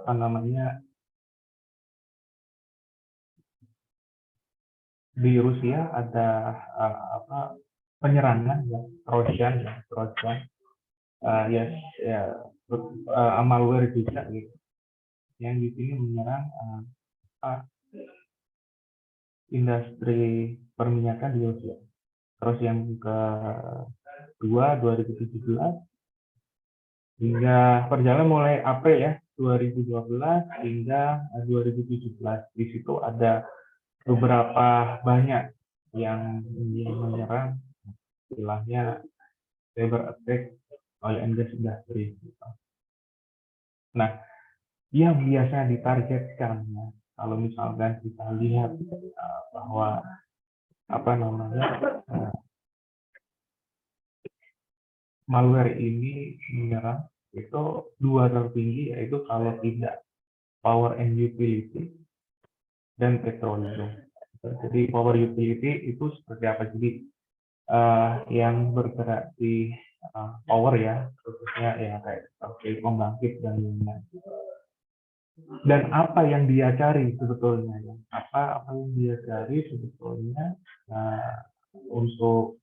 apa namanya, di Rusia ada penyerangan ya, Trojan ya, Trojan, yes, ya, malware juga gitu, yang di sini menyerang industri perminyakan di Rusia. Terus yang kedua 2017 hingga perjalanan mulai April ya 2012 hingga 2017. Di situ ada beberapa banyak yang menyerang, istilahnya cyber attack oil and gas industry. Nah, yang biasa ditargetkan ya, kalau misalkan kita lihat bahwa apa namanya, malware ini menyerang itu dua tertinggi, yaitu kalau tidak power and utility dan petroleum. Jadi power utility itu seperti apa? Jadi yang bergerak di power ya, khususnya ya kayak pembangkit dan lain-lain. Dan apa yang dia cari sebetulnya ya? Apa yang dia cari sebetulnya untuk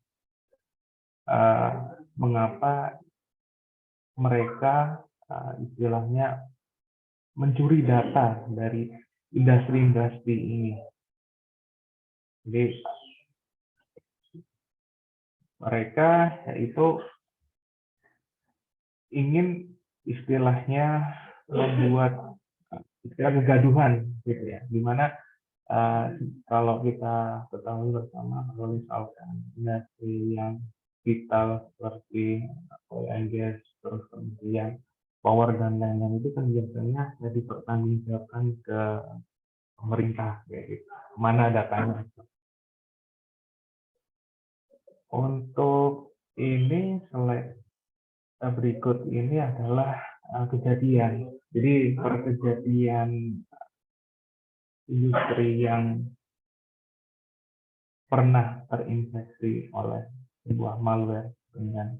mengapa mereka istilahnya mencuri data dari industri-industri ini. Jadi mereka yaitu ingin istilahnya membuat kegaduhan gitu ya, dimana kalau kita ketahui bersama, kalau misalkan industri yang vital seperti oil and gas, terus kemudian power dan lain-lain itu kan biasanya dipertanggungjawabkan ke pemerintah kayak gitu. Mana datanya? Untuk ini berikut ini adalah kejadian. Jadi kejadian industri yang pernah terinfeksi oleh sebuah malware dengan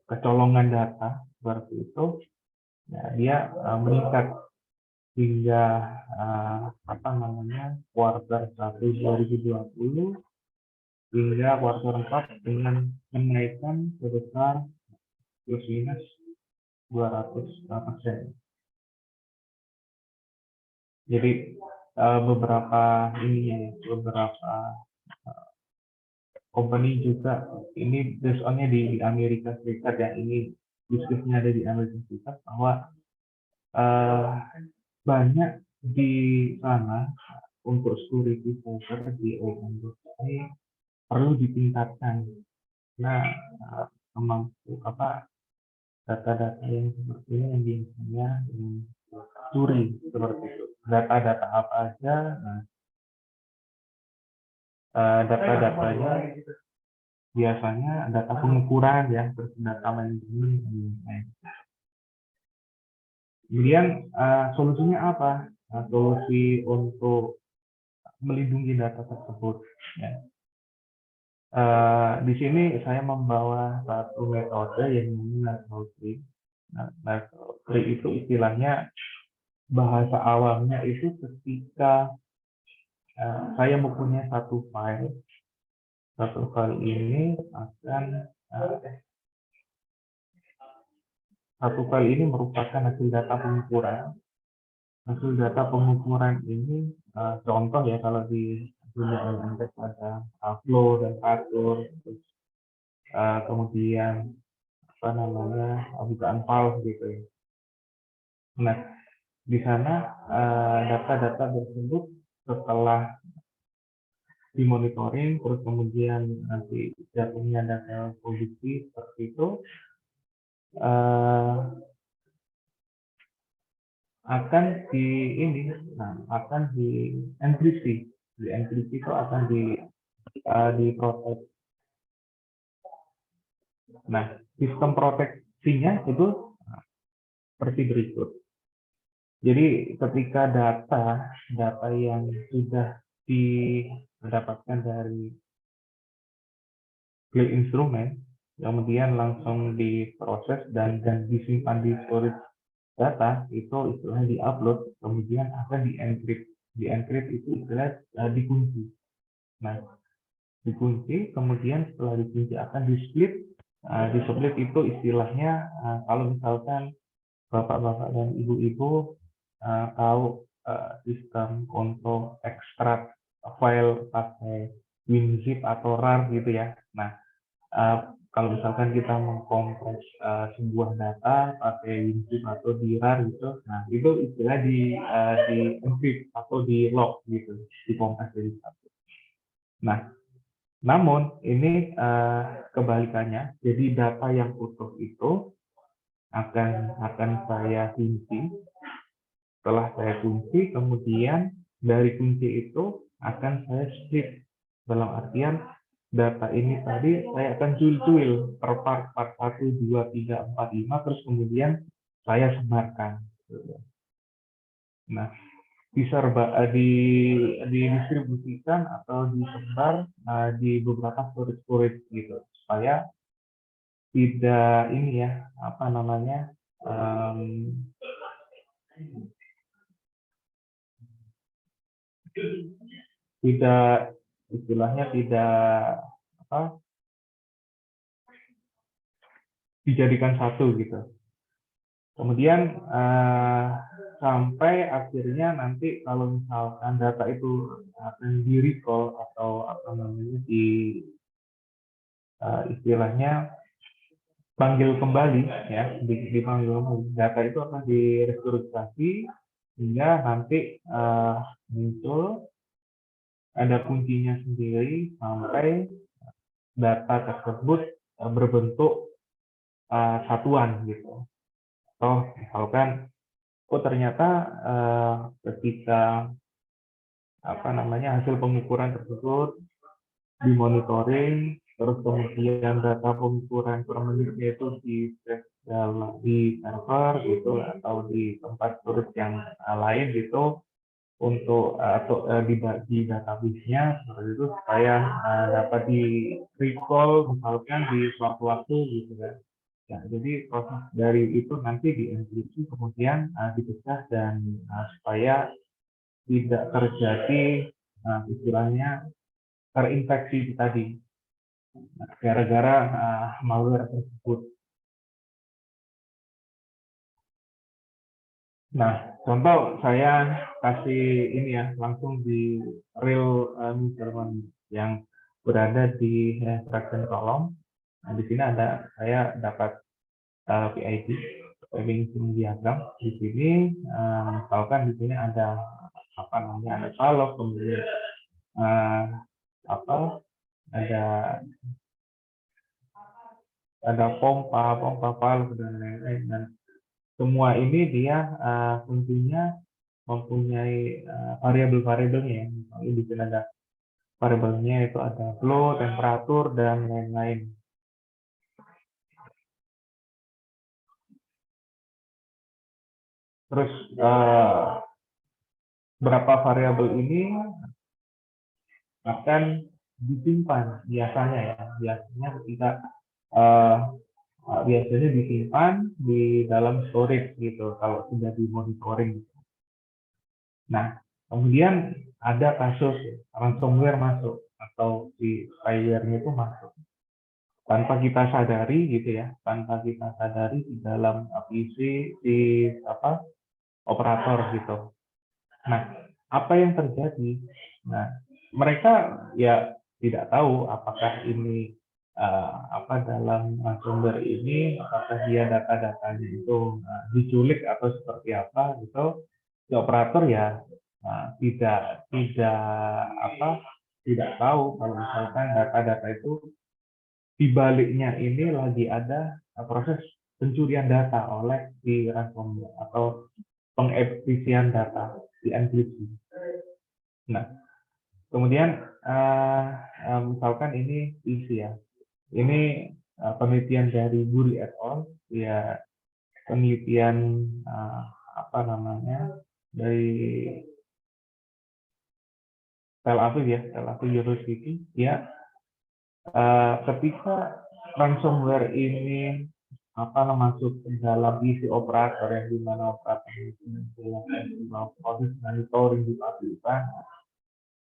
kecolongan data seperti itu, ya, dia meningkat hingga kuartal 1 2020 hingga kuartal 4 dengan kenaikan sebesar plus minus 200%. Jadi beberapa company juga ini based on-nya di Amerika Serikat ya, ini bisnisnya ada di Amerika Serikat, bahwa banyak di sana untuk security server di OpenBox ini perlu ditingkatkan. Nah, kemampu data-data yang seperti ini yang biasanya curi seperti itu. Data-data apa aja? Nah, data-datanya biasanya data pengukuran ya, terus data manajemen. Kemudian solusinya apa? Solusi untuk melindungi data tersebut. Ya. Di sini saya membawa satu metode yang namanya Narcotree. Narcotree itu istilahnya, bahasa awalnya itu ketika saya mempunyai satu file ini merupakan hasil data pengukuran. Hasil data pengukuran ini contoh ya, kalau di dunia LNTEC ada flow dan atur, terus kemudian bukaan file gitu ya. Nah, di sana data-data tersebut setelah dimonitoring, terus kemudian nanti jatuhnya data produksi seperti itu, akan di enkripsi. Di enkripsi itu akan diprotek. Nah, sistem proteksinya itu seperti berikut. Jadi ketika data yang sudah didapatkan dari play instrumen, kemudian langsung diproses dan disimpan di storage data itu istilahnya diupload, kemudian akan di-encrypt. Di-encrypt itu istilah dikunci. Nah, dikunci, kemudian setelah dikunci akan di-split. Di-split itu istilahnya kalau misalkan bapak-bapak dan ibu-ibu tahu sistem untuk ekstrak file pakai WinZip atau RAR gitu ya. Nah, kalau misalkan kita mengkompres sebuah data pakai WinZip atau di RAR gitu, nah itu istilah di encrypt atau di lock gitu, dikompres jadi satu. Nah, namun ini kebalikannya, jadi data yang utuh itu akan saya kunci. Setelah saya kunci, kemudian dari kunci itu akan saya split. Dalam artian data ini tadi saya akan cuil-cuil per part 1, 2, 3, 4, 5, terus kemudian saya sebarkan. Nah, didistribusikan atau disebar di beberapa storage gitu, supaya tidak ini ya, apa namanya, tidak, istilahnya tidak apa, dijadikan satu gitu. Kemudian sampai akhirnya nanti kalau misalkan data itu akan di recall atau apa namanya istilahnya panggil kembali ya, dipanggil kembali, data itu akan direstrukturisasi hingga nanti muncul ada kuncinya sendiri sampai data tersebut berbentuk satuan gitu. Atau misalkan, oh ternyata ketika apa namanya hasil pengukuran tersebut dimonitoring, terus kemudian data pengukuran per menitnya itu di server gitu atau di tempat storage yang lain gitu untuk atau dibagi database-nya seperti itu supaya dapat di recall misalkan di suatu waktu gitu kan. Ya, jadi proses dari itu nanti dienkripsi kemudian dipecah dan supaya tidak terjadi istilahnya terinfeksi tadi gara-gara malware tersebut. Nah, contoh saya kasih ini ya langsung di real Jerman yang berada di Traction Column. Nah, di sini ada saya dapat PID, Paving Diagram. Di sini misalkan di sini ada apa namanya, ada salok, kemudian apa ada pompa valve dan lain-lain, dan semua ini dia tentunya mempunyai variabel-variabelnya ya. Misalnya di sini ada variabelnya itu ada flow, temperatur dan lain-lain. Terus berapa variabel ini akan disimpan biasanya ya, biasanya ketika biasanya disimpan di dalam storage gitu kalau sudah dimonitoring. Nah, kemudian ada kasus ransomware masuk atau si spyware-nya itu masuk tanpa kita sadari gitu ya, tanpa kita sadari di dalam PC di apa operator gitu. Nah, apa yang terjadi? Nah, mereka ya tidak tahu apakah ini apa dalam ransomware ini apakah dia data-datanya itu diculik atau seperti apa gitu. Si operator ya tidak apa tidak tahu kalau misalkan data-data itu di baliknya ini lagi ada proses pencurian data oleh si ransomware atau pengekspresian data di enkripsi. Nah, kemudian misalkan ini isi ya, ini penelitian dari Guri et al. Ya, penelitian apa namanya dari Tel Aviv ya, Tel Aviv University ya, ketika ransomware ini masuk ke dalam isi operator yang dimana operator itu menjalankan proses monitoring di pabrikan,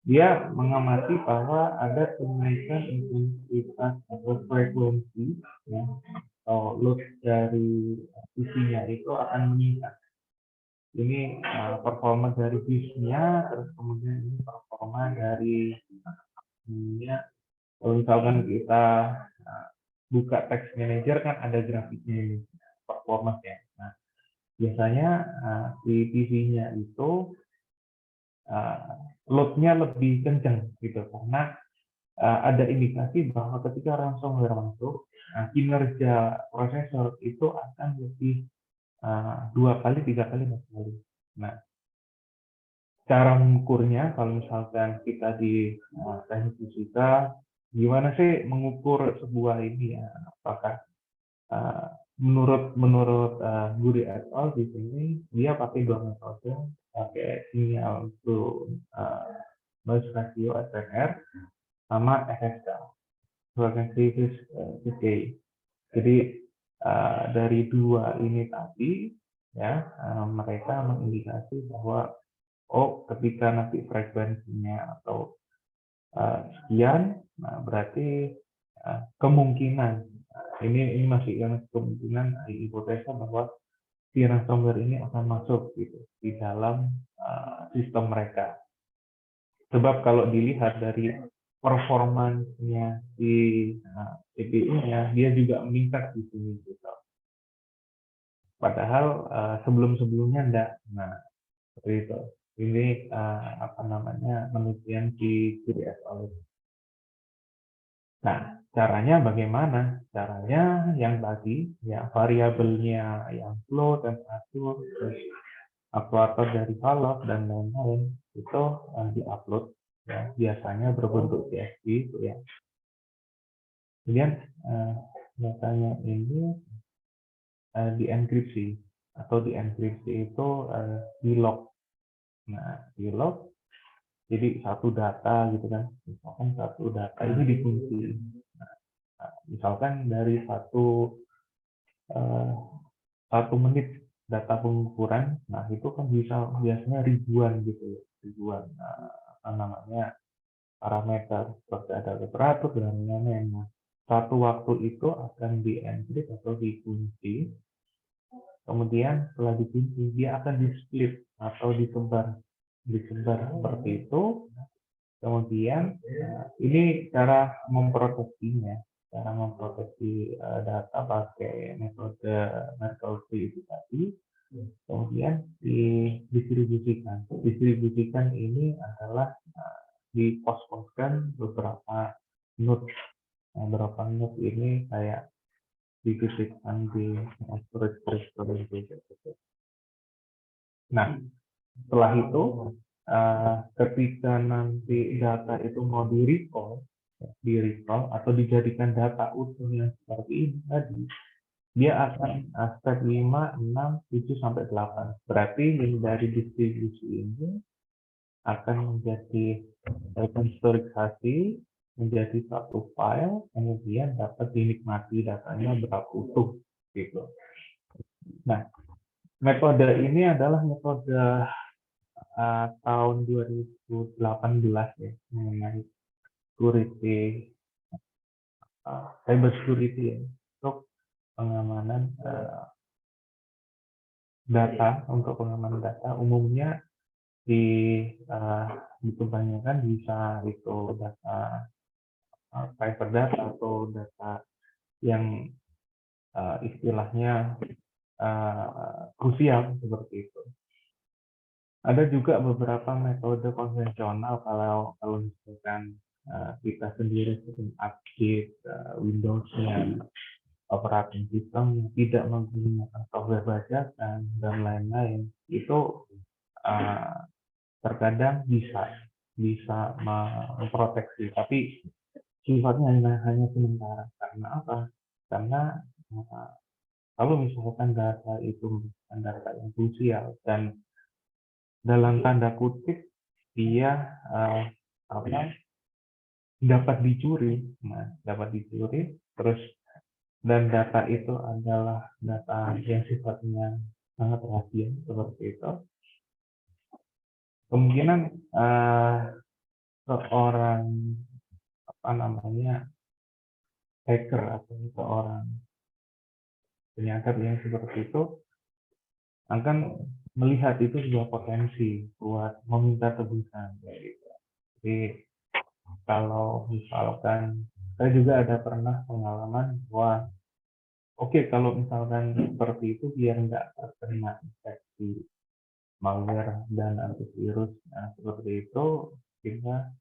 dia mengamati bahwa ada kenaikan intensitas atau frekuensi, ya, atau load dari PC-nya itu akan meningkat. Ini performa dari BIOS-nya, terus kemudian ini performa dari kalau misalkan kita buka text manager kan ada grafiknya ini, performanya. Nah, biasanya di TV-nya itu load-nya lebih kencang gitu, karena ada indikasi bahwa ketika ransomware masuk, kinerja prosesor itu akan lebih 2 kali, 3 kali, 4 kali. Nah, cara mengukurnya, kalau misalkan kita di teknik fisika, gimana sih mengukur sebuah ini ya? Apakah menurut Guri et al. Di sini dia pakai 2 metode, pakai sinyal to noise ratio SNR sama FSK, frequency decay. Jadi dari 2 ini tadi ya, mereka mengindikasi bahwa ketika nanti frekuensinya atau sekian, nah berarti kemungkinan ini masih yang kemungkinan hipotesa bahwa si ransomware ini akan masuk gitu di dalam sistem mereka. Sebab kalau dilihat dari performanya di CPU-nya, dia juga meningkat di sini gitu. Padahal sebelum-sebelumnya enggak. Nah, seperti itu. Ini penelitian di Guri et al. Nah, caranya bagaimana? Caranya yang tadi, ya variabelnya yang float, temperatur, terus uploader dari Valve dan lain-lain itu diupload, ya biasanya berbentuk CSV itu ya. Kemudian datanya ini dienkripsi, atau dienkripsi itu di log. Nah, di log, jadi satu data gitu kan, misalkan satu data ini dikunci. Nah, misalkan dari satu menit data pengukuran, nah itu kan bisa biasanya ribuan gitu, ribuan parameter, seperti ada temperatur dan lain-lain. Nah, satu waktu itu akan di-encrypt atau dikunci, kemudian setelah dikunci dia akan di-split atau disebar seperti itu. Kemudian ini cara memproteksinya, data pakai metode Merkle tree itu tadi. Kemudian didistribusikan ini adalah dipos-poskan beberapa node. Beberapa node ini kayak dititipkan di storage gitu. Nah, setelah itu ketika nanti data itu mau di-recall atau dijadikan data utuh yang seperti ini tadi, dia akan step 5, 6, 7, sampai 8. Berarti dari distribusi ini akan menjadi rekonstruksi menjadi satu file, kemudian dapat dinikmati datanya berapa utuh gitu. Nah, metode ini adalah metode tahun 2018 ya, mengenai cyber security ya, untuk pengamanan data. Untuk pengamanan data umumnya kebanyakan bisa itu data private data atau data yang istilahnya krusial seperti itu. Ada juga beberapa metode konvensional kalau misalkan kita sendiri sering update Windows-nya, operating system yang tidak menggunakan software bajakan dan lain-lain, itu terkadang bisa memproteksi, tapi sifatnya hanya sementara. Karena apa? Karena kalau misalkan data itu bukan data yang krusial dan dalam tanda kutip dia dapat dicuri, terus dan data itu adalah data yang sifatnya sangat rahasia seperti itu, kemungkinan seorang apa namanya hacker atau seorang penyadap yang seperti itu akan melihat itu sebuah potensi buat meminta tebusan. Gitu. Jadi kalau misalkan saya juga ada pernah pengalaman bahwa oke, kalau misalkan seperti itu biar nggak terkena infeksi malware dan antivirus, nah seperti itu kita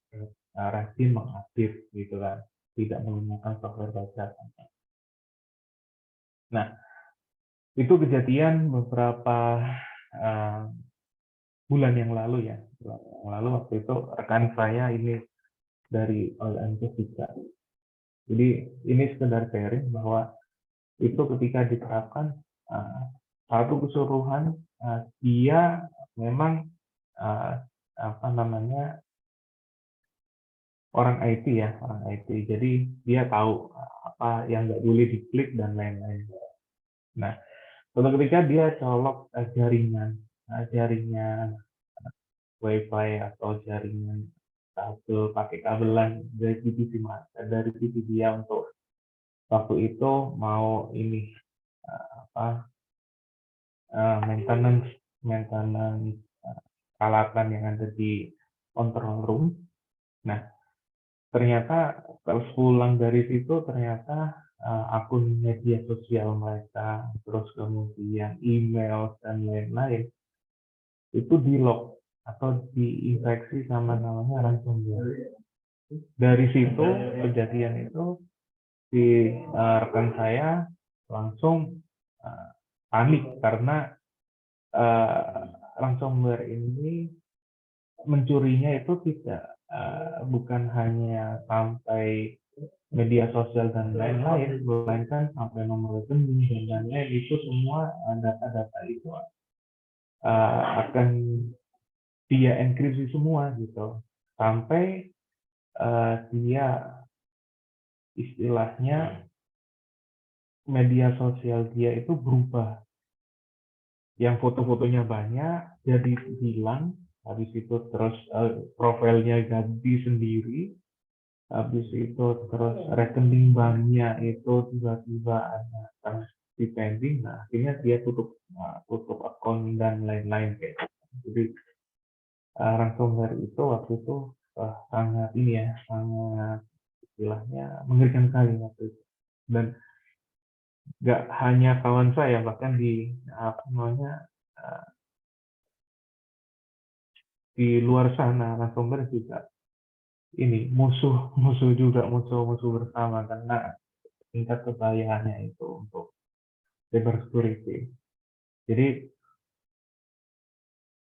rajin mengupdate gitu kan, tidak menggunakan software bajakan. Nah, itu kejadian beberapa bulan yang lalu ya. Bulan yang lalu waktu itu rekan saya ini dari Oil and Gas juga. Jadi ini sekedar sharing bahwa itu ketika diterapkan satu keseluruhan dia memang apa namanya orang IT ya, orang IT. Jadi dia tahu apa yang nggak boleh diklik dan lain-lain. Nah, suatu ketika dia colok jaringan WiFi atau jaringan kabel pakai kabelan dari TV dia untuk waktu itu mau ini apa maintenance peralatan yang ada di control room. Nah, ternyata kalau pulang dari situ ternyata akun media sosial mereka, terus kemudian email dan lain-lain itu di lock atau diinfeksi sama namanya ransomware. Dari situ kejadian itu si rekan saya langsung panik karena ransomware ini mencurinya itu tidak bukan hanya sampai media sosial dan lain-lain, melainkan sampai nomor rekening dan lain-lain, itu semua data-data itu akan dia enkripsi semua gitu, sampai dia istilahnya media sosial dia itu berubah, yang foto-fotonya banyak jadi hilang, habis itu terus profilnya ganti sendiri, habis itu terus rekening banknya itu tiba-tiba ada transaksi pending, nah akhirnya dia tutup akun dan lain-lain kayak gitu. Jadi ransomware itu waktu itu sangat ini ya, sangat istilahnya mengerikan sekali waktu itu. Dan nggak hanya kawan saya, bahkan di apa namanya di luar sana ransomware juga ini musuh juga, musuh bersama karena tingkat kebahayaannya itu untuk cyber security. Jadi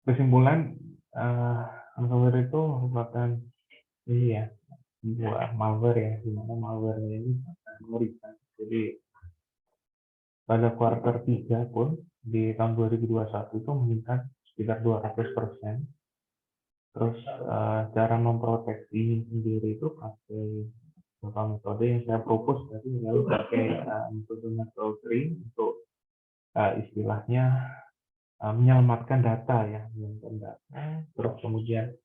kesimpulan ransomware itu merupakan ini ya, sebuah malware ya, di mana malware ini sangat mengerikan. Jadi pada kuartal 3 pun di tahun 2021 itu meningkat sekitar 200%. Terus cara memproteksi sendiri itu pakai beberapa metode yang saya propose tadi, lalu pakai metode metode untuk istilahnya menyelamatkan data ya, menyelamatkan data, terus kemudian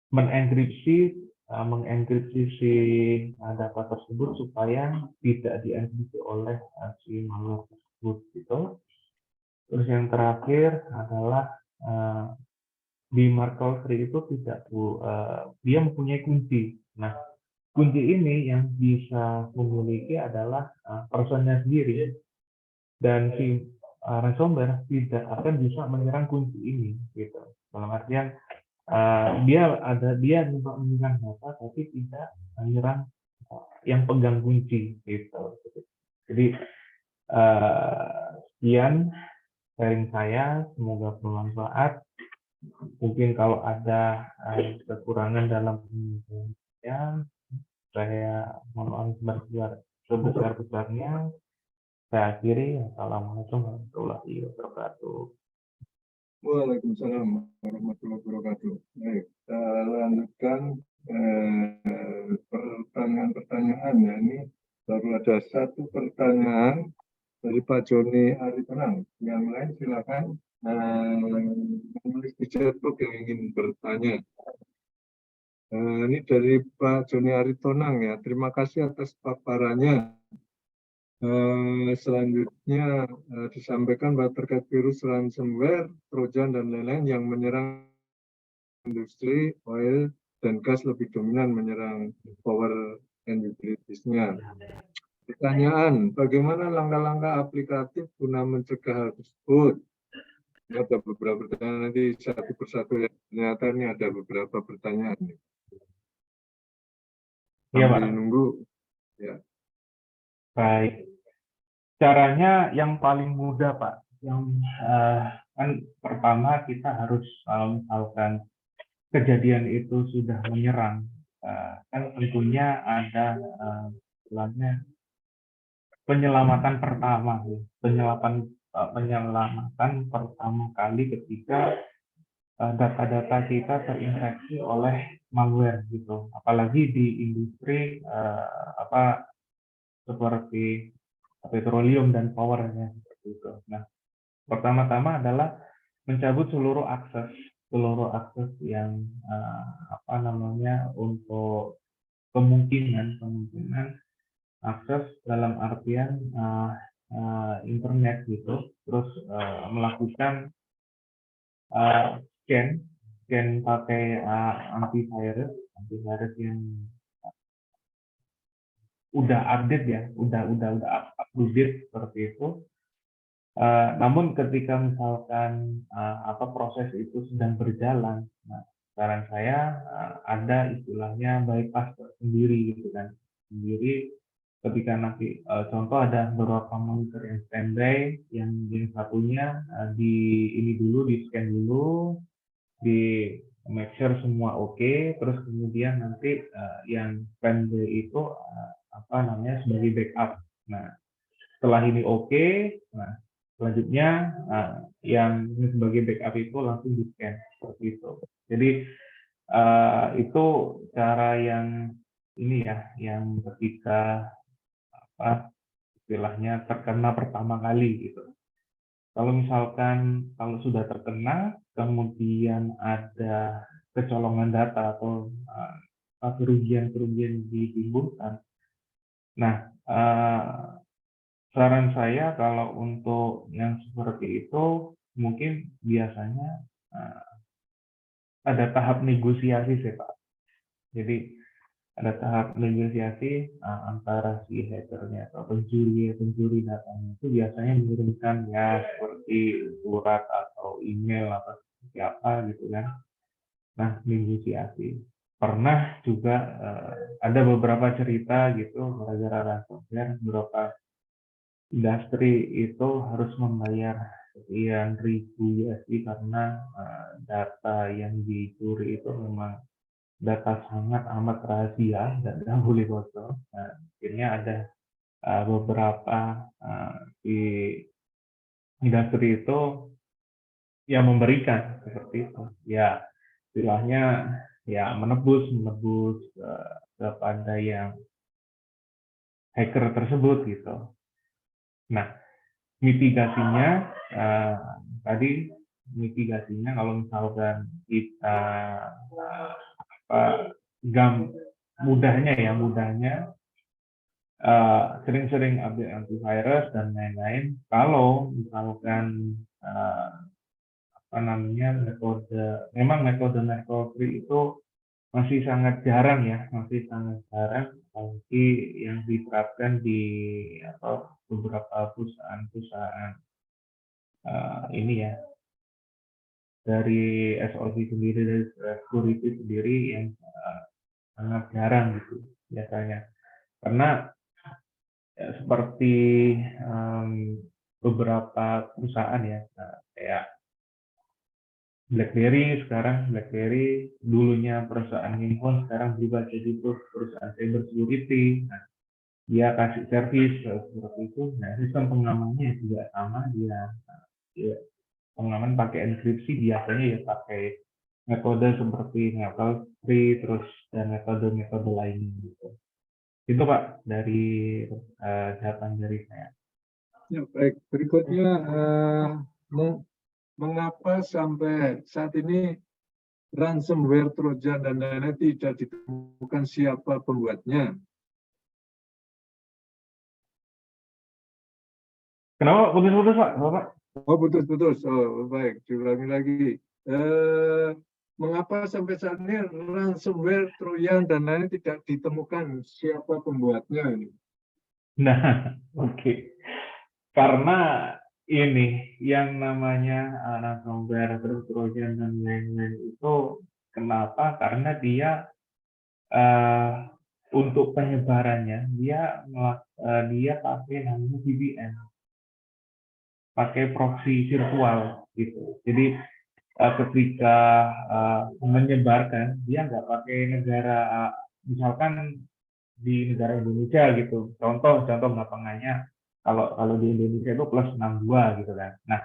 mengenkripsi si data tersebut supaya tidak dienkripsi oleh si malware tersebut gitu. Terus yang terakhir adalah di Markov itu tidak dia mempunyai kunci. Nah, kunci ini yang bisa memiliki adalah personnya sendiri, dan si ransomware tidak akan bisa menyerang kunci ini gitu. Dalam artian dia menyerang data tapi tidak menyerang yang pegang kunci gitu. Jadi sekian sharing saya, semoga bermanfaat. Mungkin kalau ada kekurangan dalam penyampaian, saya mohon sebesar-besarnya. Saya akhiri. Assalamualaikum warahmatullahi wabarakatuh. Waalaikumsalam warahmatullahi wabarakatuh. Baik, kita lanjutkan pertanyaan-pertanyaan ya. Ini baru ada satu pertanyaan dari Pak Joni Aritonang. Yang lain silakan menulis di chatbox yang ingin bertanya. Ini dari Pak Joni Aritonang ya. Terima kasih atas paparannya. Selanjutnya disampaikan bahwa terkait virus ransomware, trojan dan lain-lain yang menyerang industri oil dan gas lebih dominan menyerang power and utilities-nya. Pertanyaan, bagaimana langkah-langkah aplikatif guna mencegah hal tersebut? Ini ada beberapa pertanyaan, nanti satu persatu ya. Ternyata ini ada beberapa pertanyaan. Iya, Pak. Sambil nunggu. Ya. Baik. Caranya yang paling mudah, Pak. Yang kan pertama kita harus kalau misalkan kejadian itu sudah menyerang, kan tentunya ada istilahnya penyelamatan pertama, penyelamatan pertama kali ketika data-data kita terinfeksi oleh malware gitu, apalagi di industri seperti petroleum dan powernya seperti itu. Nah, pertama-tama adalah mencabut seluruh akses yang untuk kemungkinan akses dalam artian internet gitu, terus melakukan scan pakai antivirus yang udah update ya, udah up to date seperti itu. Namun ketika misalkan proses itu sedang berjalan, nah, saran saya ada istilahnya bypass sendiri gitu kan, sendiri ketika nanti contoh ada beberapa monitor yang standby, yang satunya di scan dulu, di make sure semua oke, terus kemudian nanti yang standby itu sebagai backup. Nah, setelah ini oke, nah selanjutnya yang sebagai backup itu langsung di scan seperti itu. Jadi itu cara yang ini ya, yang ketika istilahnya terkena pertama kali gitu. Kalau misalkan kalau sudah terkena, kemudian ada kecolongan data atau kerugian ditimbulkan. Nah, saran saya kalau untuk yang seperti itu mungkin biasanya ada tahap negosiasi sih, Pak. Jadi ada tahap negosiasi antara si hackernya atau pencuri datanya itu biasanya mengirimkan ya seperti surat atau email atau seperti apa gitu kan. Nah, negosiasi. Pernah juga ada beberapa cerita gitu gara-gara ransomware, beberapa industri itu harus membayar sekian ribu USD karena data yang dicuri itu memang data sangat amat rahasia dan tidak boleh bocor. Nah, akhirnya ada beberapa di industri itu yang memberikan seperti itu. Ya, istilahnya ya menebus kepada yang hacker tersebut gitu. Nah, mitigasinya tadi kalau misalkan kita mudahnya sering-sering update antivirus dan lain-lain. Kalau misalkan metode itu masih sangat jarang apalagi yang diterapkan di beberapa perusahaan ini ya, dari SOC sendiri, dari security sendiri yang sangat jarang gitu biasanya, karena ya, seperti beberapa perusahaan ya, kayak BlackBerry dulunya perusahaan handphone, sekarang berubah jadi perusahaan cyber security. Nah, dia kasih servis seperti itu. Nah, sistem pengamannya juga sama, dia pengaman pakai enkripsi, biasanya ya pakai metode seperti NLP terus dan metode lainnya gitu. Itu Pak dari catatan dari saya. Ya, baik. Berikutnya, mengapa sampai saat ini ransomware, Trojan, dan lain-lain tidak ditemukan siapa pembuatnya? Kenapa putus-putus Pak? Bapak? Oh, putus-putus. Oh, baik. Diulangi lagi. Mengapa sampai saat ini ransomware, Trojan, dan lain-lain tidak ditemukan siapa pembuatnya ini? Nah, oke. Karena ini yang namanya ransomware, terus Trojan dan lain-lain itu kenapa? Karena dia untuk penyebarannya dia pakai namanya VPN, pakai proxy virtual gitu. Jadi ketika menyebarkan dia nggak pakai negara, misalkan di negara Indonesia gitu. Contoh gampangannya kalau kalau di Indonesia itu plus 62 gitu kan. Nah,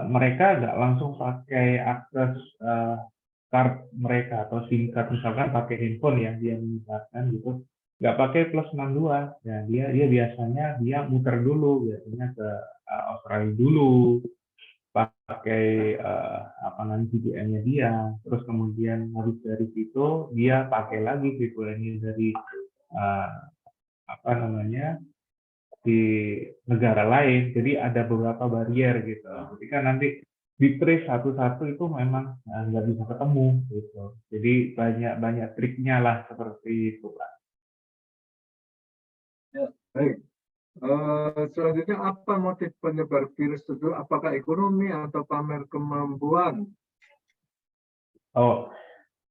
mereka nggak langsung pakai akses card mereka atau SIM card, misalkan pakai handphone yang dia menyebarkan gitu, nggak pakai plus 62 ya, dia biasanya dia muter dulu, biasanya ke Australia dulu, pakai apa namanya VPN-nya dia, terus kemudian habis dari situ dia pakai lagi VPN-nya dari uh, apa namanya di negara lain. Jadi ada beberapa barrier gitu. Ketika nanti di trace satu-satu itu memang nggak bisa ketemu gitu. Jadi banyak triknya lah seperti itu Pak. Ya, baik. Selanjutnya, apa motif penyebar virus itu? Apakah ekonomi atau pamer kemampuan? Oh,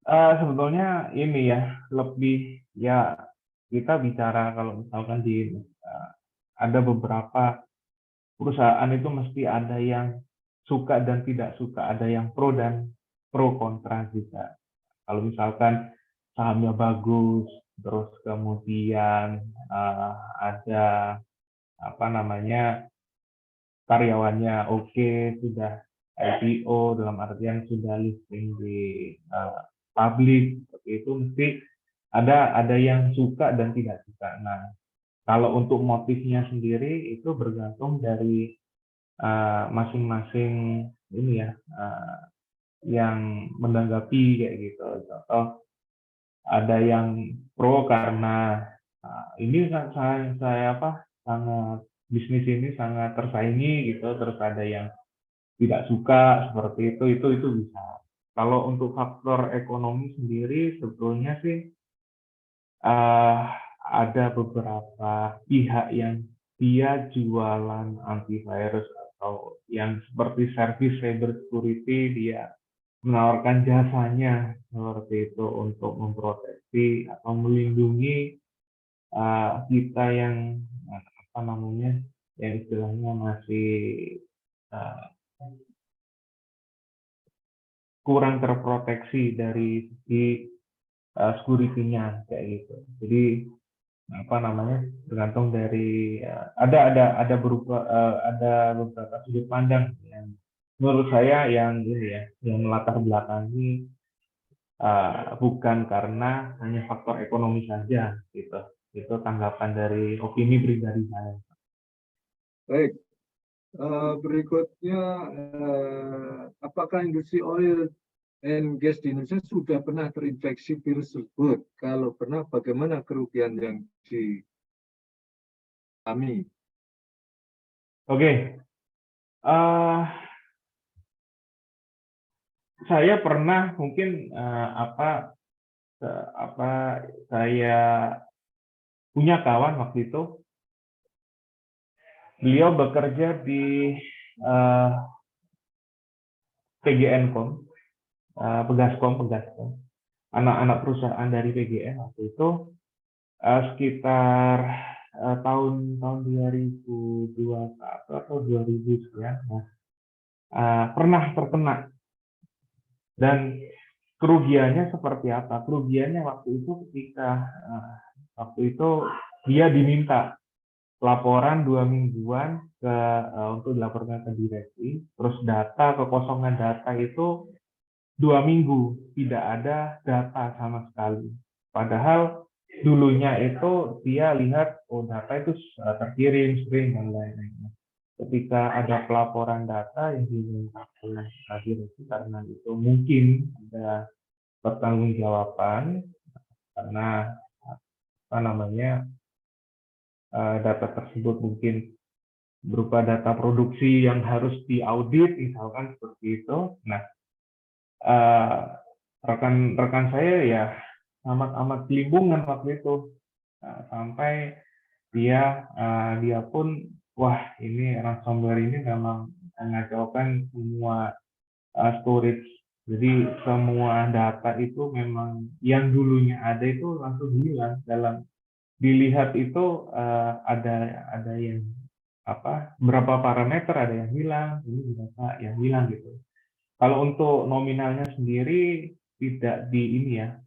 sebetulnya ini ya lebih ya kita bicara kalau misalkan di ada beberapa perusahaan itu mesti ada yang suka dan tidak suka, ada yang pro kontra juga. Kalau misalkan sahamnya bagus, terus kemudian ada apa namanya karyawannya oke, sudah IPO dalam artian sudah listing di publik, seperti itu mesti ada yang suka dan tidak suka. Nah, kalau untuk motifnya sendiri itu bergantung dari masing-masing ini ya yang menanggapi kayak gitu. Contoh ada yang pro karena ini saya apa sangat bisnis ini sangat tersaingi gitu, terus ada yang tidak suka seperti itu bisa. Kalau untuk faktor ekonomi sendiri sebetulnya sih ada beberapa pihak yang dia jualan antivirus atau yang seperti service cyber security, dia menawarkan jasanya seperti itu untuk memproteksi atau melindungi kita yang apa namanya yang istilahnya masih uh, kurang terproteksi dari segi security-nya kayak gitu. Jadi apa namanya tergantung dari ada beberapa sudut pandang yang menurut saya yang ini ya yang melatar belakangi bukan karena hanya faktor ekonomi saja gitu. Itu tanggapan dari opini pribadi saya. Baik. Berikutnya, apakah industri oil and gas di Indonesia sudah pernah terinfeksi virus tersebut? Kalau pernah, bagaimana kerugian yang dialami? Oke, saya pernah mungkin saya punya kawan waktu itu, beliau bekerja di PGN.com, Pegaskom, anak-anak perusahaan dari PGN waktu itu sekitar tahun 2021 atau 2000 sekian, pernah terkena. Dan kerugiannya seperti apa? Kerugiannya waktu itu ketika waktu itu dia diminta laporan 2 mingguan untuk dilaporkan ke direksi, terus kekosongan data itu 2 minggu tidak ada data sama sekali. Padahal dulunya itu dia lihat data itu terkirim sering dan lain-lain. Ketika ada pelaporan data yang diminta oleh direksi karena itu mungkin ada pertanggungjawaban karena apa namanya data tersebut mungkin berupa data produksi yang harus diaudit misalkan seperti itu. Nah, rekan-rekan saya ya amat kelimbungan waktu itu. Sampai dia pun wah ini ransomware ini memang mengacaukan semua storage. Jadi semua data itu memang yang dulunya ada itu langsung hilang. Dalam dilihat itu ada yang berapa parameter ada yang hilang, ini berapa yang hilang gitu. Kalau untuk nominalnya sendiri tidak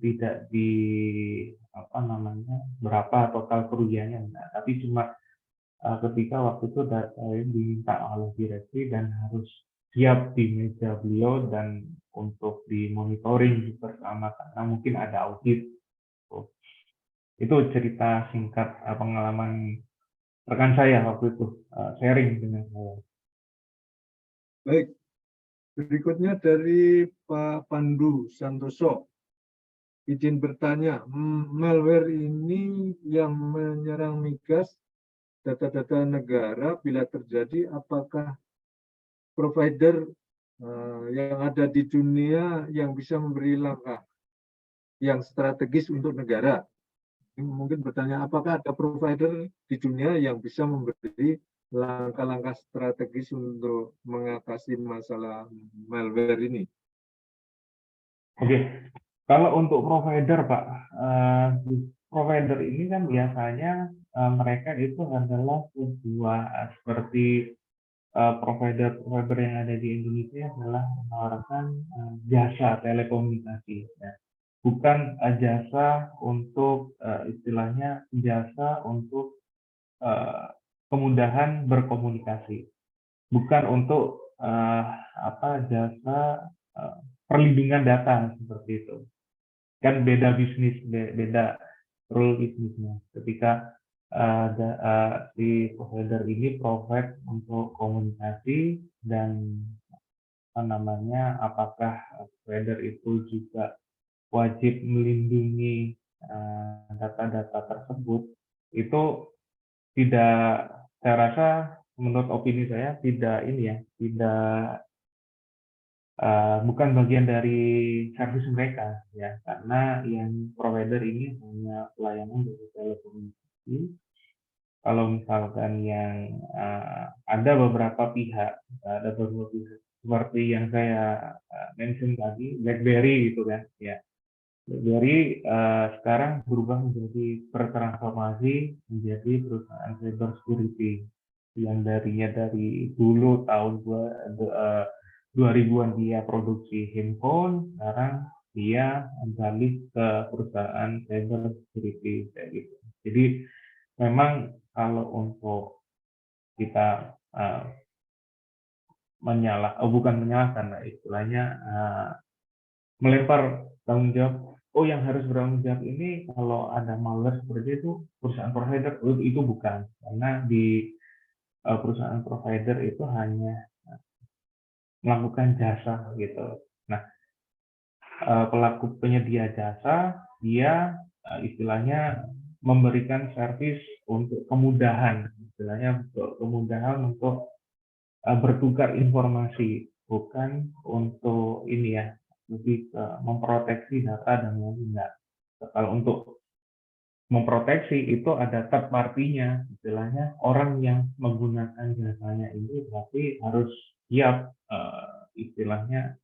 tidak di berapa total kerugiannya enggak, tapi cuma ketika waktu itu saya diminta oleh direksi dan harus siap di meja beliau dan untuk dimonitoring bersama karena mungkin ada audit. Itu cerita singkat pengalaman rekan saya waktu itu sharing dengan saya. Baik, berikutnya dari Pak Pandu Santoso. Izin bertanya, malware ini yang menyerang migas data-data negara bila terjadi, apakah provider yang ada di dunia yang bisa memberi langkah yang strategis untuk negara? Mungkin bertanya, apakah ada provider di dunia yang bisa memberi langkah-langkah strategis untuk mengatasi masalah malware ini? Oke, kalau untuk provider Pak, provider ini kan biasanya mereka itu adalah sebuah seperti provider yang ada di Indonesia adalah menawarkan jasa telekomunikasi, ya. Bukan jasa untuk istilahnya jasa untuk kemudahan berkomunikasi, bukan untuk jasa perlindungan data seperti itu. Kan beda bisnis, beda role bisnisnya. Ketika si provider ini provide untuk komunikasi dan apakah provider itu juga wajib melindungi data-data tersebut, itu tidak, saya rasa menurut opini saya tidak bukan bagian dari servis mereka ya, karena yang provider ini hanya pelayanan dari telekomunikasi. Kalau misalkan yang ada beberapa pihak seperti yang saya mention tadi, BlackBerry gitu kan ya. BlackBerry sekarang berubah menjadi bertransformasi menjadi perusahaan cyber security yang dari dulu tahun 2000-an dia produksi handphone, sekarang dia beralih ke perusahaan cyber security kayak gitu. Jadi memang kalau untuk kita bukan menyalahkan, istilahnya melempar tanggung jawab, yang harus bertanggung jawab ini kalau ada malware seperti itu perusahaan provider, itu bukan, karena di perusahaan provider itu hanya melakukan jasa gitu. Nah, pelaku penyedia jasa dia istilahnya memberikan servis untuk kemudahan, istilahnya untuk kemudahan untuk bertukar informasi, bukan untuk lebih ke memproteksi data dan lain-lain. Kalau untuk memproteksi itu ada third party-nya, istilahnya orang yang menggunakan jasanya ini berarti harus siap istilahnya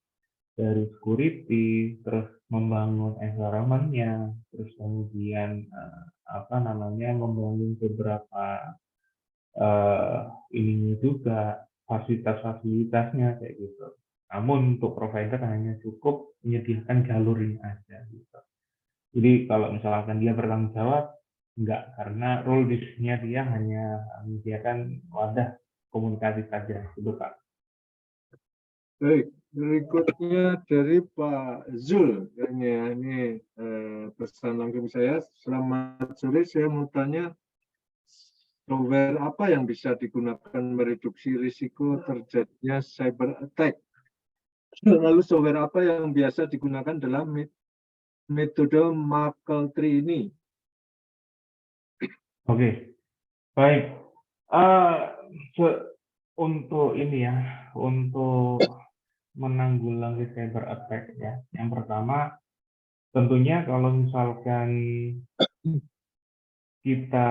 dari security, terus membangun environment-nya, terus kemudian membangun beberapa ininya juga, fasilitas-fasilitasnya kayak gitu. Namun untuk provider hanya cukup menyediakan jalurnya aja gitu. Jadi kalau misalkan dia bertanggung jawab, enggak, karena role bisnisnya dia hanya menyediakan wadah komunikasi saja, gitu Pak. Baik, Berikutnya dari Pak Zul. Ini pesan langsung saya. Selamat sore, saya mau tanya software apa yang bisa digunakan mereduksi risiko terjadinya cyber attack? Lalu software apa yang biasa digunakan dalam metode Merkle Tree ini? Oke, baik. Untuk ini ya, untuk menanggulangi cyber attack ya. Yang pertama, tentunya kalau misalkan kita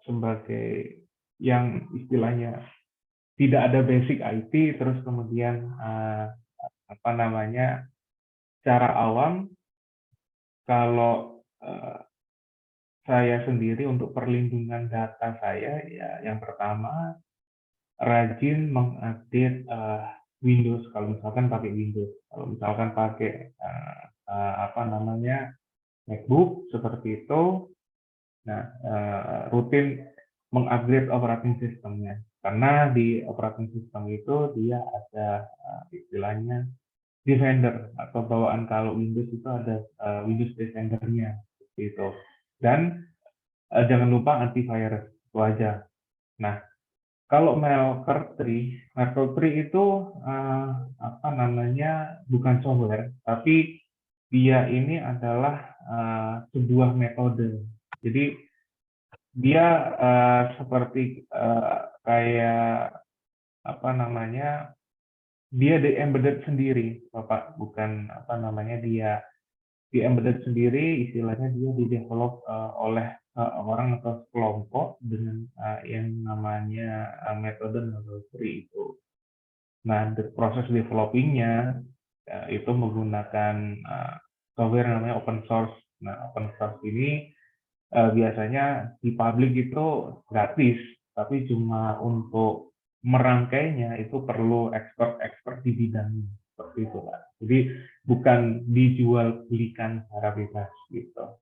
sebagai yang istilahnya tidak ada basic IT, terus kemudian apa namanya, secara awam, kalau saya sendiri untuk perlindungan data saya, ya yang pertama rajin mengupdate Windows kalau misalkan pakai Windows. Kalau misalkan pakai apa namanya MacBook seperti itu, nah rutin mengupgrade operating systemnya. Karena di operating system itu dia ada istilahnya Defender atau bawaan kalau Windows itu ada Windows Defender-nya seperti itu. Dan jangan lupa antivirus itu aja. Nah, kalau Merkle Tree itu apa namanya, bukan software, tapi dia ini adalah sebuah metode. Jadi dia seperti kayak apa namanya, dia di embedded sendiri, Bapak, bukan apa namanya, dia di embedded sendiri, istilahnya dia di develop oleh orang atau kelompok dengan yang namanya metode Merkle Tree itu. Nah, proses developingnya itu menggunakan software yang namanya open source. Nah, open source ini biasanya di publik itu gratis, tapi cuma untuk merangkainya itu perlu expert di bidangnya, seperti itu, Pak. Jadi bukan dijual belikan secara bebas gitu.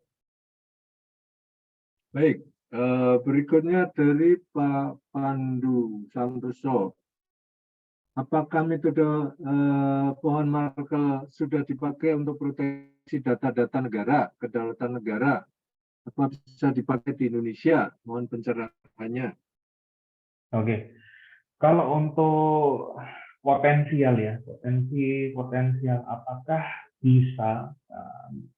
Baik, berikutnya dari Pak Pandu Santoso. Apakah metode pohon Merkle sudah dipakai untuk proteksi data-data negara, kedaulatan negara? Apa bisa dipakai di Indonesia? Mohon pencerahannya. Oke, kalau untuk potensial ya, potensial apakah bisa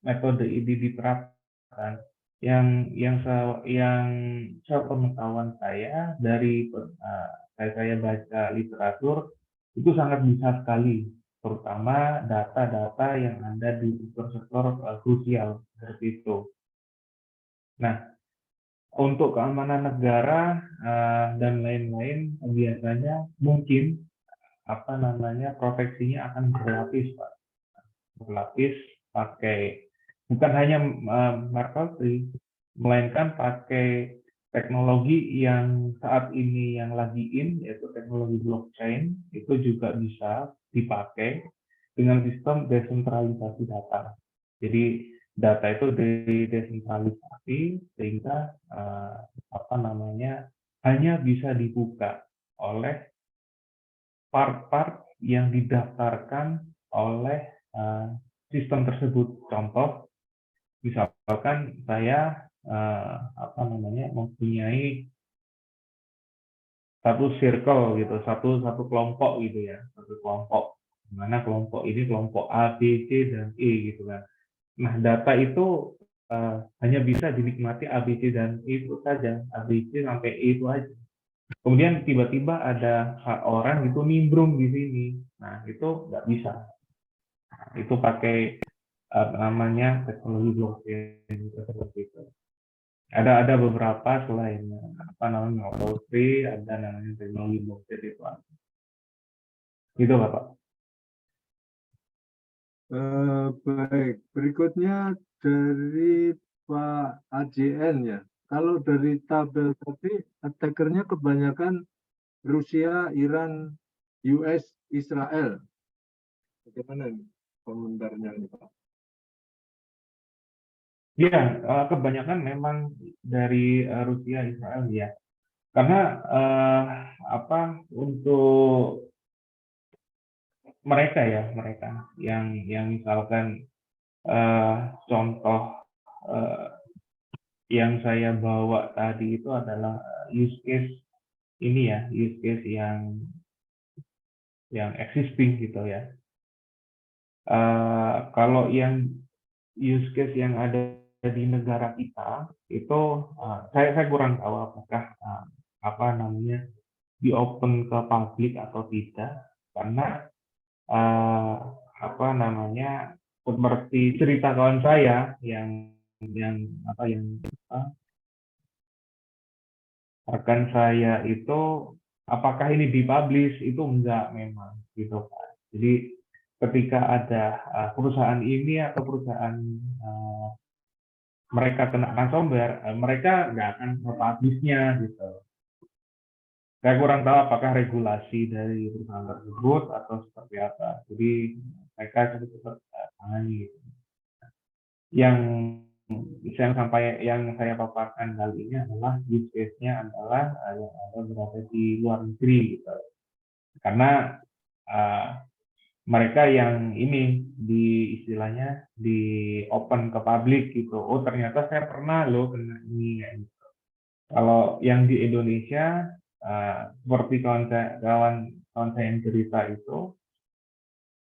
metode ini diterapkan? Yang sepengetahuan saya dari saya baca literatur itu sangat bisa sekali, terutama data-data yang ada di sektor-sektor krusial seperti itu. Nah, untuk keamanan negara dan lain-lain biasanya mungkin apa namanya, proteksinya akan berlapis, Pak. Berlapis pakai bukan hanya Merkle Tree, melainkan pakai teknologi yang saat ini yang lagi yaitu teknologi blockchain, itu juga bisa dipakai dengan sistem desentralisasi data. Jadi data itu didesentralisasi sehingga apa namanya, hanya bisa dibuka oleh part-part yang didaftarkan oleh sistem tersebut. Contoh, misalkan saya apa namanya, mempunyai satu circle gitu, satu kelompok gitu ya, satu kelompok, mana kelompok ini kelompok A, B, C, dan E gitu kan. Nah, data itu hanya bisa dinikmati A, B, C, dan E itu saja, A, B, C sampai E itu aja. Kemudian tiba-tiba ada orang itu nimbrung di sini, nah itu nggak bisa. Nah, itu pakai namanya teknologi blockchain seperti itu. Ada beberapa selain apa namanya Merkle, ada namanya teknologi blockchain itu. Gitu, Bapak. Baik, berikutnya dari Pak AJN ya. Kalau dari tabel tadi, attackernya kebanyakan Rusia, Iran, US, Israel. Bagaimana ini komentarnya ini, Pak? Ya, kebanyakan memang dari Rusia, Israel ya. Karena apa, untuk mereka yang misalkan contoh yang saya bawa tadi itu adalah use case use case yang existing gitu ya. Kalau yang use case yang ada di negara kita itu saya kurang tahu apakah di open ke publik atau tidak, karena seperti cerita kawan saya yang rekan saya itu, apakah ini dipublish itu enggak memang gitu Pak. Jadi ketika ada perusahaan ini atau perusahaan mereka kena ransomware, mereka nggak akan publish-nya gitu. Saya kurang tahu apakah regulasi dari perusahaan tersebut atau seperti apa. Jadi mereka cepat tangani. Yang saya paparkan kali ini adalah use case-nya adalah yang ada berada di luar negeri gitu. Karena mereka yang ini istilahnya di open ke publik gitu. Oh ternyata saya pernah loh kena ini. Gitu. Kalau yang di Indonesia seperti kawan saya yang cerita itu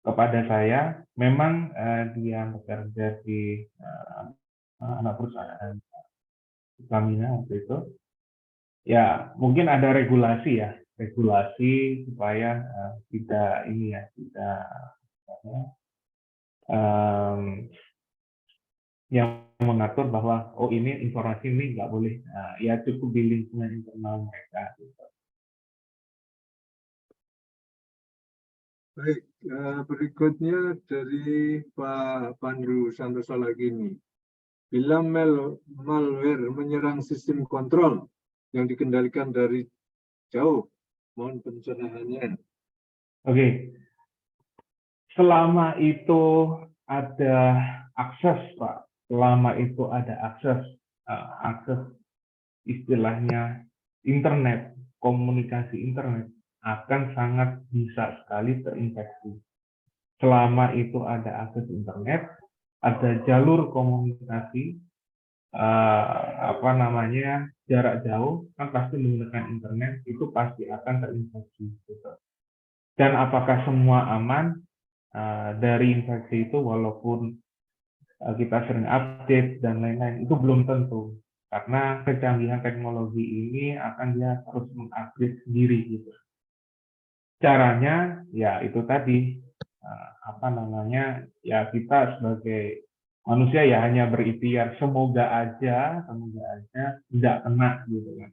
kepada saya, memang dia bekerja di anak perusahaan Pertamina waktu itu. Ya mungkin ada regulasi supaya tidak yang mengatur bahwa oh ini informasi ini nggak boleh ya cukup di lingkungan internal mereka. Gitu. Baik, berikutnya dari Pak Pandu Santoso lagi nih. Bila malware menyerang sistem kontrol yang dikendalikan dari jauh, mohon pencerahannya. Oke, selama itu ada akses Pak, akses istilahnya internet, komunikasi internet akan sangat bisa sekali terinfeksi. Selama itu ada akses internet, ada jalur komunikasi jarak jauh, kan pasti menggunakan internet, itu pasti akan terinfeksi. Gitu. Dan apakah semua aman dari infeksi itu, walaupun kita sering update dan lain-lain, itu belum tentu. Karena kecanggihan teknologi ini akan dia terus mengupdate sendiri gitu. Caranya ya itu tadi ya kita sebagai manusia ya hanya berikhtiar semoga aja tidak kena gitu kan.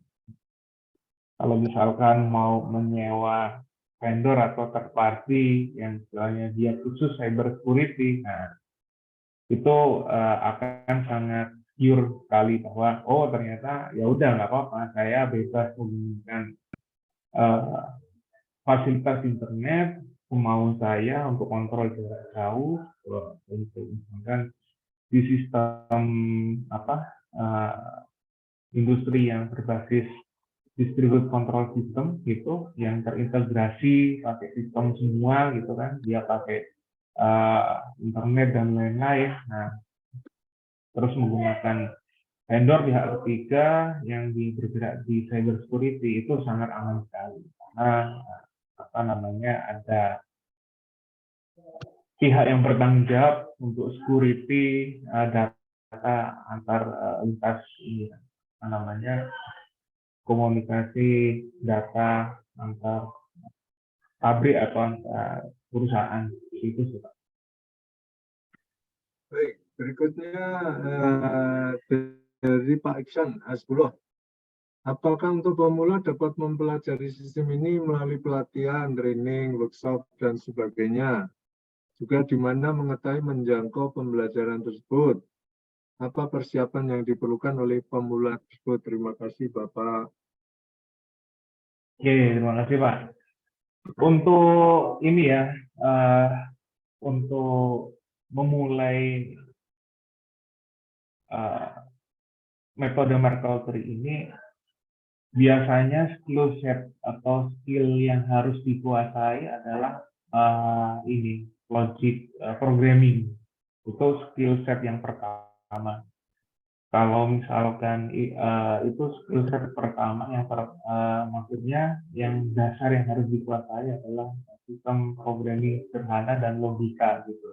Kalau misalkan mau menyewa vendor atau third party yang istilahnya dia khusus cyber security, nah itu akan sangat secure sekali bahwa oh ternyata ya udah nggak apa-apa, saya bebas menggunakan fasilitas internet kemauan saya untuk kontrol jarak jauh, untuk misalkan di sistem industri yang berbasis distribute control system gitu, yang terintegrasi pakai sistem semua gitu kan, dia pakai internet dan lain-lain. Nah, terus menggunakan vendor pihak ketiga yang bergerak di cyber security itu sangat aman sekali karena ada pihak yang bertanggung jawab untuk security data antar lintas komunikasi data antar pabrik atau antar perusahaan itu sih Pak. Baik, berikutnya dari Pak Iksan Hasbullah. Apakah untuk pemula dapat mempelajari sistem ini melalui pelatihan, training, workshop, dan sebagainya? Juga di mana mengetahui menjangkau pembelajaran tersebut? Apa persiapan yang diperlukan oleh pemula tersebut? Terima kasih Bapak. Oke, terima kasih Pak. Untuk ini ya, untuk memulai metode Merkle ini biasanya skill set atau skill yang harus dikuasai adalah ini logic programming itu skill set yang pertama. Kalau misalkan itu skill set pertama maksudnya yang dasar yang harus dikuasai adalah sistem programming sederhana dan logika gitu.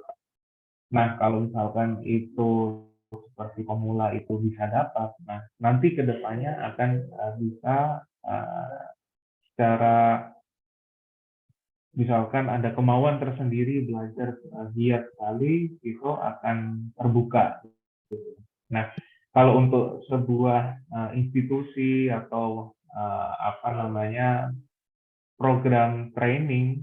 Nah, kalau misalkan itu seperti pemula itu bisa dapat, nah nanti kedepannya akan bisa secara misalkan ada kemauan tersendiri belajar giat sekali, itu akan terbuka. Nah, kalau untuk sebuah institusi atau apa namanya program training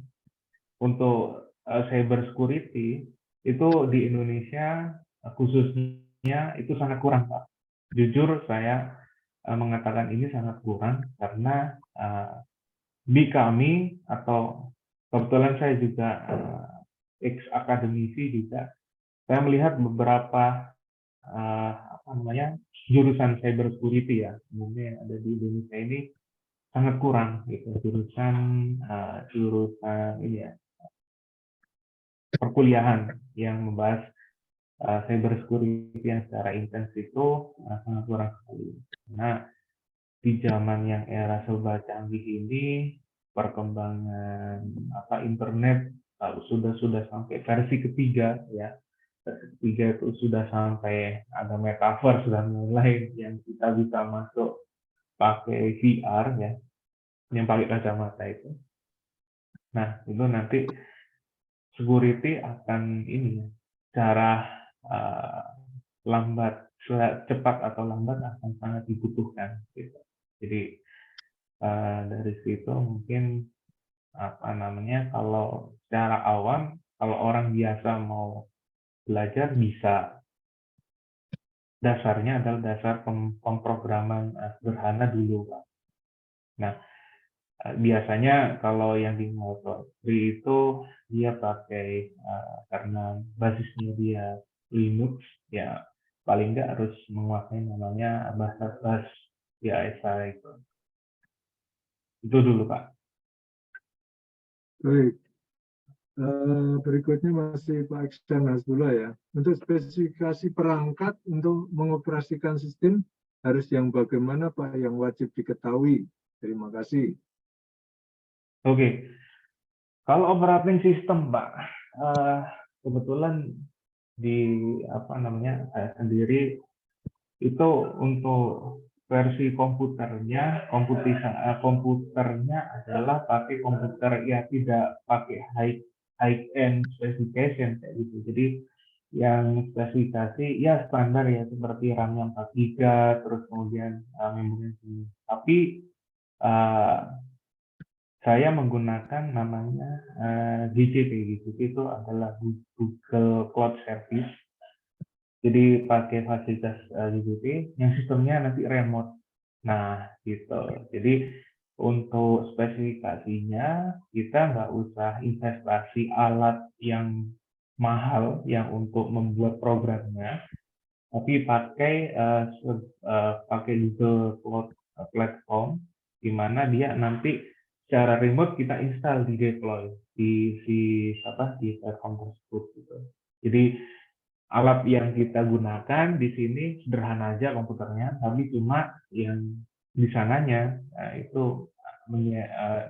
untuk cyber security itu di Indonesia khususnya itu sangat kurang, Pak. Jujur saya mengatakan ini sangat kurang karena di kami atau kebetulan saya juga ex akademisi juga, saya melihat beberapa apa namanya jurusan cyber security ya umumnya yang ada di Indonesia ini sangat kurang gitu jurusan ini ya perkuliahan yang membahas cyber security yang secara intens itu sangat kurang sekali. Nah, di zaman yang era serba canggih ini perkembangan internet sudah sampai versi ketiga ya. Versi ketiga itu sudah sampai ada metaverse dan lain-lain yang kita bisa masuk pakai VR ya, yang pakai kacamata itu. Nah, itu nanti security akan ini cara cepat atau lambat akan sangat dibutuhkan gitu. Jadi dari situ mungkin apa namanya kalau secara awam kalau orang biasa mau belajar bisa dasarnya adalah dasar pemrograman sederhana dulu, Pak. Nah, biasanya kalau yang di Multiply itu dia pakai karena basisnya dia Linux ya paling nggak harus menguasai namanya bahasa bash biasa itu dulu Pak. Baik. Berikutnya masih Pak Iksan Hasbullah ya. Untuk spesifikasi perangkat untuk mengoperasikan sistem harus yang bagaimana Pak yang wajib diketahui? Terima kasih. Oke. Kalau operating system Pak, kebetulan di apa namanya saya sendiri itu untuk versi komputernya adalah pakai komputer ya tidak pakai high end specification kayak gitu. Jadi yang spesifikasi ya standar ya seperti RAM-nya 4 GB terus kemudian memorinya segini. Tapi saya menggunakan namanya GCP. GCP itu adalah Google Cloud Service. Jadi pakai fasilitas GCP yang sistemnya nanti remote. Nah, gitu. Jadi untuk spesifikasinya kita nggak usah investasi alat yang mahal yang untuk membuat programnya, tapi pakai Google Cloud Platform, di mana dia nanti secara remote kita install di deploy di platform tersebut gitu. Jadi alat yang kita gunakan di sini sederhana aja komputernya, tapi cuma yang di sananya itu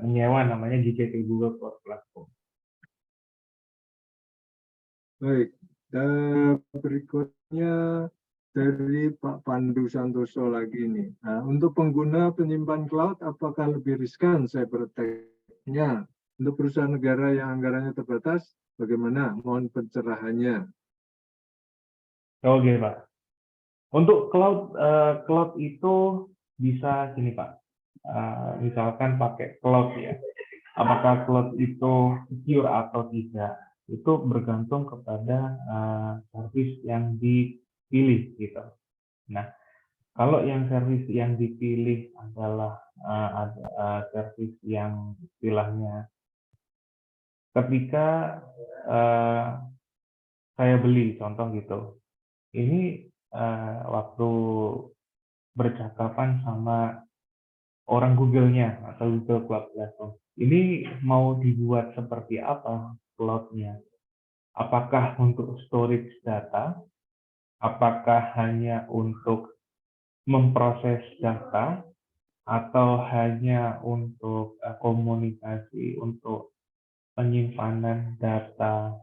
menyewa namanya GCP Google Cloud Platform. Baik, dan berikutnya dari Pak Pandu Santoso lagi nih. Nah, untuk pengguna penyimpan cloud, apakah lebih riskan cyber attack-nya? Untuk perusahaan negara yang anggarannya terbatas, bagaimana? Mohon pencerahannya. Oke Pak. Untuk cloud itu bisa gini Pak. Misalkan pakai cloud ya. Apakah cloud itu secure atau tidak? Itu bergantung kepada service yang dipilih gitu. Nah, kalau yang service yang dipilih adalah service yang istilahnya ketika saya beli contoh gitu, ini waktu bercakapan sama orang Google-nya atau Google Cloud Platform, ini mau dibuat seperti apa? cloud-nya. Apakah untuk storage data, apakah hanya untuk memproses data, atau hanya untuk komunikasi, untuk penyimpanan data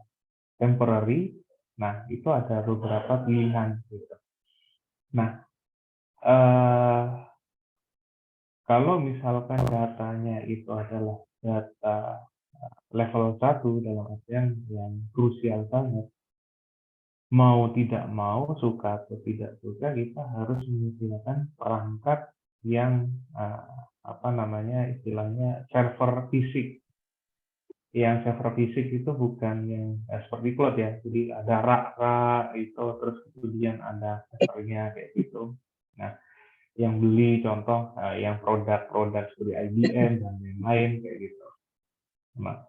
temporary. Nah, itu ada beberapa pilihan gitu. Nah, kalau misalkan datanya itu adalah data level 1 dalam artian yang krusial banget, mau tidak mau, suka atau tidak suka, kita harus menyediakan perangkat yang istilahnya server fisik. Yang server fisik itu bukan yang seperti cloud ya, jadi ada rak-rak itu, terus kemudian ada servernya kayak gitu. Nah, yang beli contoh yang produk-produk seperti IBM dan lain-lain kayak gitu. Nah,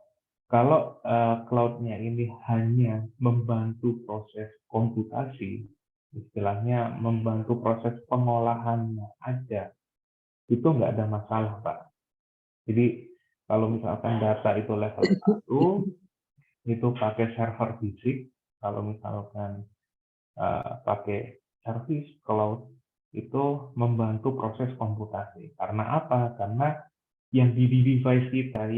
kalau cloud-nya ini hanya membantu proses komputasi, istilahnya membantu proses pengolahannya aja, itu nggak ada masalah, Pak. Jadi kalau misalkan data itu level 1, itu pakai server fisik. Kalau misalkan pakai service cloud, itu membantu proses komputasi. Karena apa? Karena yang di device kita,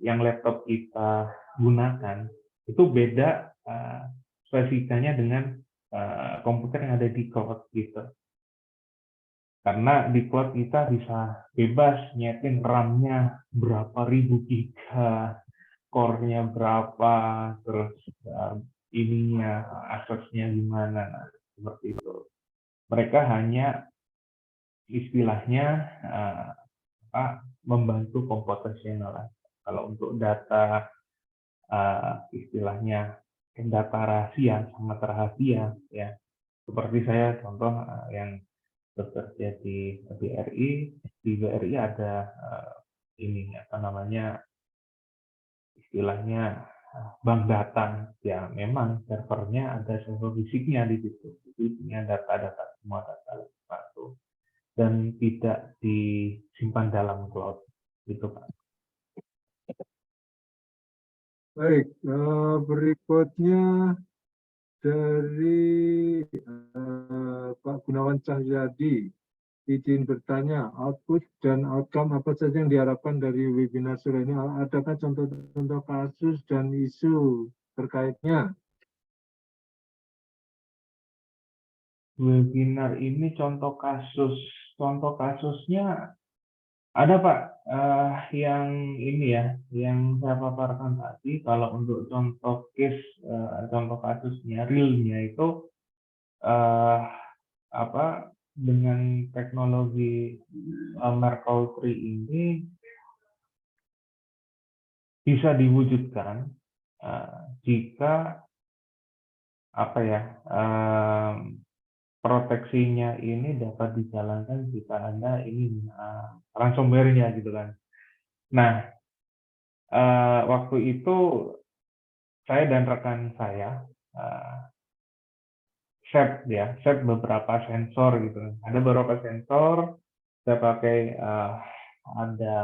yang laptop kita gunakan, itu beda spesifikasinya dengan komputer yang ada di cloud gitu. Karena di cloud kita bisa bebas nyeting RAM-nya berapa ribu giga, core-nya berapa, terus ininya, aksesnya gimana, nah, seperti itu. Mereka hanya istilahnya membantu komputasional. Kalau untuk data istilahnya data rahasia, sangat rahasia ya. Seperti saya contoh yang bekerja di BRI, di BRI ada ini istilahnya bank data, ya memang servernya ada server fisiknya di situ, jadi punya data-data semua data satu dan tidak disimpan dalam cloud gitu Pak. Baik, berikutnya dari Pak Gunawan Cahyadi. Izin bertanya, output dan outcome apa saja yang diharapkan dari webinar sore ini? Adakah contoh-contoh kasus dan isu terkaitnya? Webinar ini contoh kasusnya ada Pak, yang ini ya, yang saya paparkan tadi. Kalau untuk contoh case, contoh kasusnya, realnya itu dengan teknologi Merkle Tree ini bisa diwujudkan jika proteksinya ini dapat dijalankan jika Anda ini ransomware-nya gitu kan. Nah, waktu itu saya dan rekan saya set beberapa sensor gitu. Ada beberapa sensor, saya pakai ada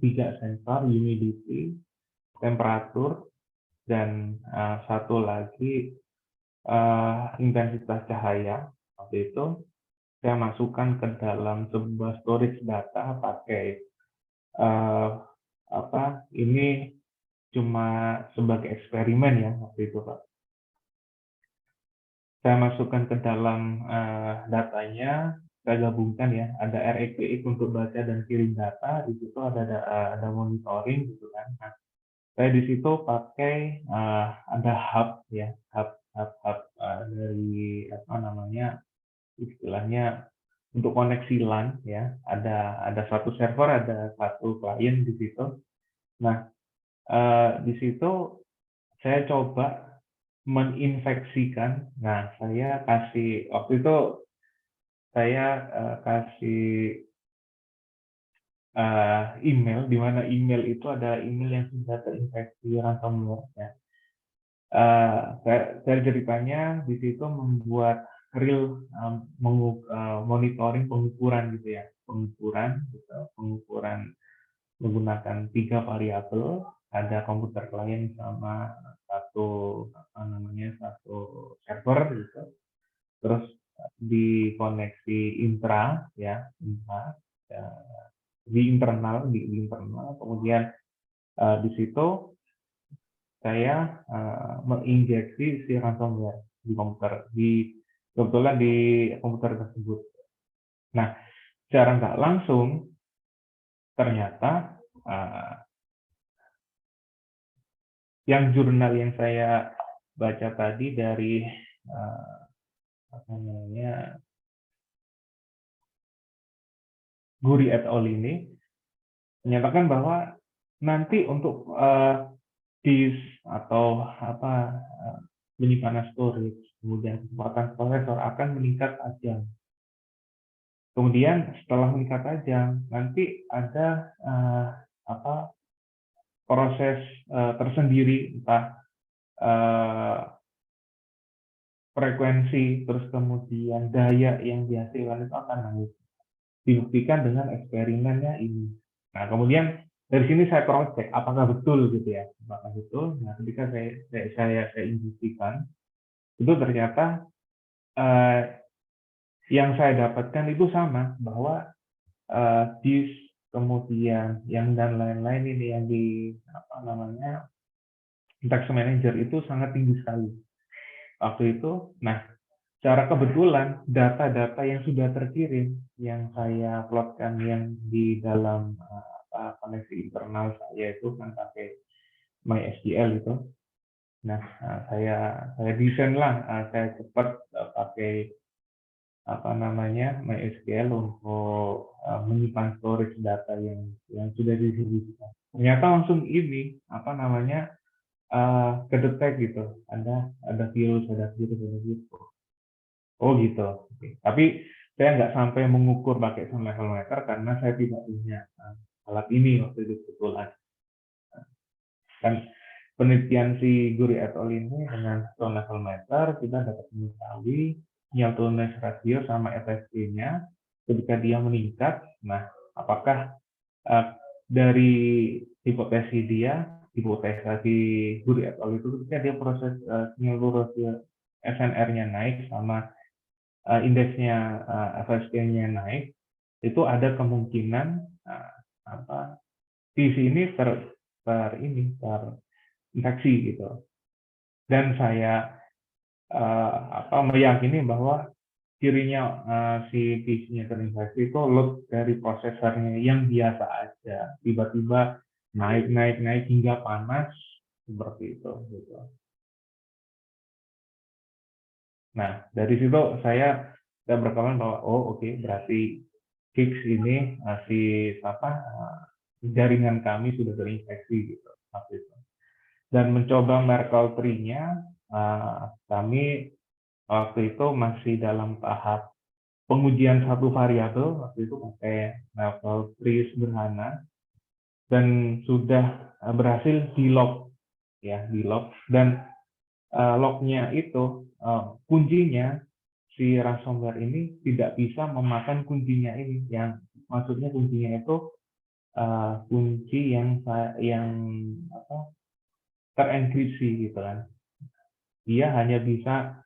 3 sensor, humidity, temperatur, dan satu lagi intensitas cahaya. Waktu itu saya masukkan ke dalam sebuah storage data pakai ini cuma sebagai eksperimen ya waktu itu Pak. Saya masukkan ke dalam datanya, saya gabungkan ya, ada RxJX untuk baca dan kirim data, di situ ada monitoring gitu kan. Nah, saya di situ pakai ada hub ya, hub dari istilahnya untuk koneksi LAN ya, ada satu server, ada satu klien di situ. Nah, di situ saya coba meninfeksikan. Nah, saya kasih waktu itu saya kasih email, di mana email itu adalah email yang sudah terinfeksi ransomware. Ya. Saya ceritanya di situ membuat real monitoring pengukuran gitu ya, pengukuran menggunakan 3 variabel. ada komputer klien sama satu satu server gitu. Terus dikoneksi intra ya, ya, di internal kemudian di situ saya menginjeksi si ransomware di komputer kebetulan di komputer tersebut. Nah, secara nggak langsung ternyata yang jurnal yang saya baca tadi dari Guri et al. Ini menyatakan bahwa nanti untuk disk atau penyimpanan storage, kemudian kecepatan prosesor akan meningkat tajam. Kemudian setelah meningkat tajam, nanti ada proses tersendiri, entah frekuensi, terus kemudian daya yang dihasilkan itu akan naik. Dibuktikan dengan eksperimennya ini. Nah, kemudian dari sini saya cross check apakah betul gitu ya, apakah betul. Nah, ketika saya induksikan, itu ternyata yang saya dapatkan itu sama, bahwa disk kemudian yang dan lain-lain ini yang di task manager itu sangat tinggi sekali waktu itu. Nah, secara kebetulan data-data yang sudah terkirim yang saya plotkan yang di dalam koneksi internal saya itu kan pakai MySQL itu. Nah, saya desain lah, saya cepat pakai MySQL untuk menyimpan storage data yang sudah didistribusikan. Ternyata langsung ini kedetek gitu, ada virus. Oh gitu. Oke. Tapi saya nggak sampai mengukur pakai sound level meter karena saya tidak punya alat ini waktu itu kebetulan. Dan penelitian si Guri et al. Ini dengan sound level meter kita dapat mengetahui sinyal to noise ratio sama FST-nya ketika dia meningkat. Nah, apakah dari hipotesi Guri et al. Itu ketika dia proses sinyal to ratio SNR-nya naik sama indeksnya FSK-nya naik, itu ada kemungkinan PC ini terinfeksi gitu. Dan saya meyakini bahwa cirinya si PC-nya terinfeksi itu load dari prosesornya yang biasa aja, tiba-tiba naik hingga panas seperti itu gitu. Nah, dari situ saya berkesimpulan bahwa oke, berarti fix ini jaringan kami sudah terinfeksi gitu waktu itu. Dan mencoba Merkle tree-nya, kami waktu itu masih dalam tahap pengujian satu variabel, waktu itu pakai Merkle tree sederhana, dan sudah berhasil di-log dan lognya itu kuncinya si ransomware ini tidak bisa memakan kuncinya ini, yang maksudnya kuncinya itu kunci yang terenkripsi gitu kan. Dia hanya bisa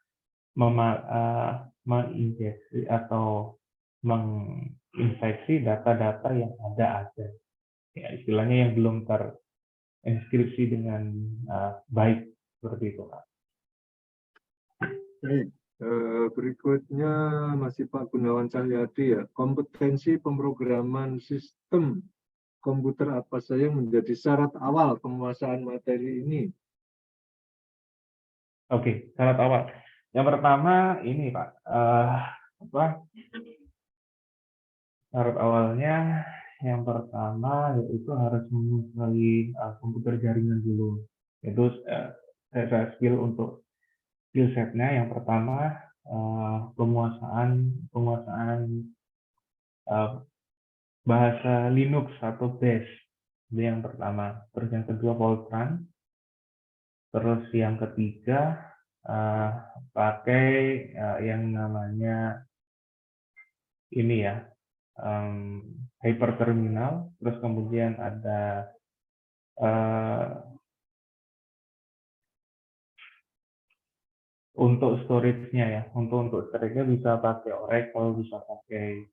menginjeksi atau menginfeksi data-data yang ada aja. Ya, istilahnya yang belum terenkripsi dengan baik seperti itu, Pak. Baik, berikutnya masih Pak Gunawan Cahyadi ya. Kompetensi pemrograman sistem komputer apa saja yang menjadi syarat awal penguasaan materi ini? Oke, syarat awal. Yang pertama ini Pak, syarat awalnya yang pertama yaitu harus menguasai komputer jaringan dulu. Itu saya skill untuk skill setnya yang pertama penguasaan bahasa Linux atau Bash, itu yang pertama. Terus yang kedua Fortran. Terus yang ketiga pakai yang namanya ini ya, hyperterminal. Terus kemudian ada eh, untuk storage-nya ya, untuk storage-nya bisa pakai Oracle, bisa pakai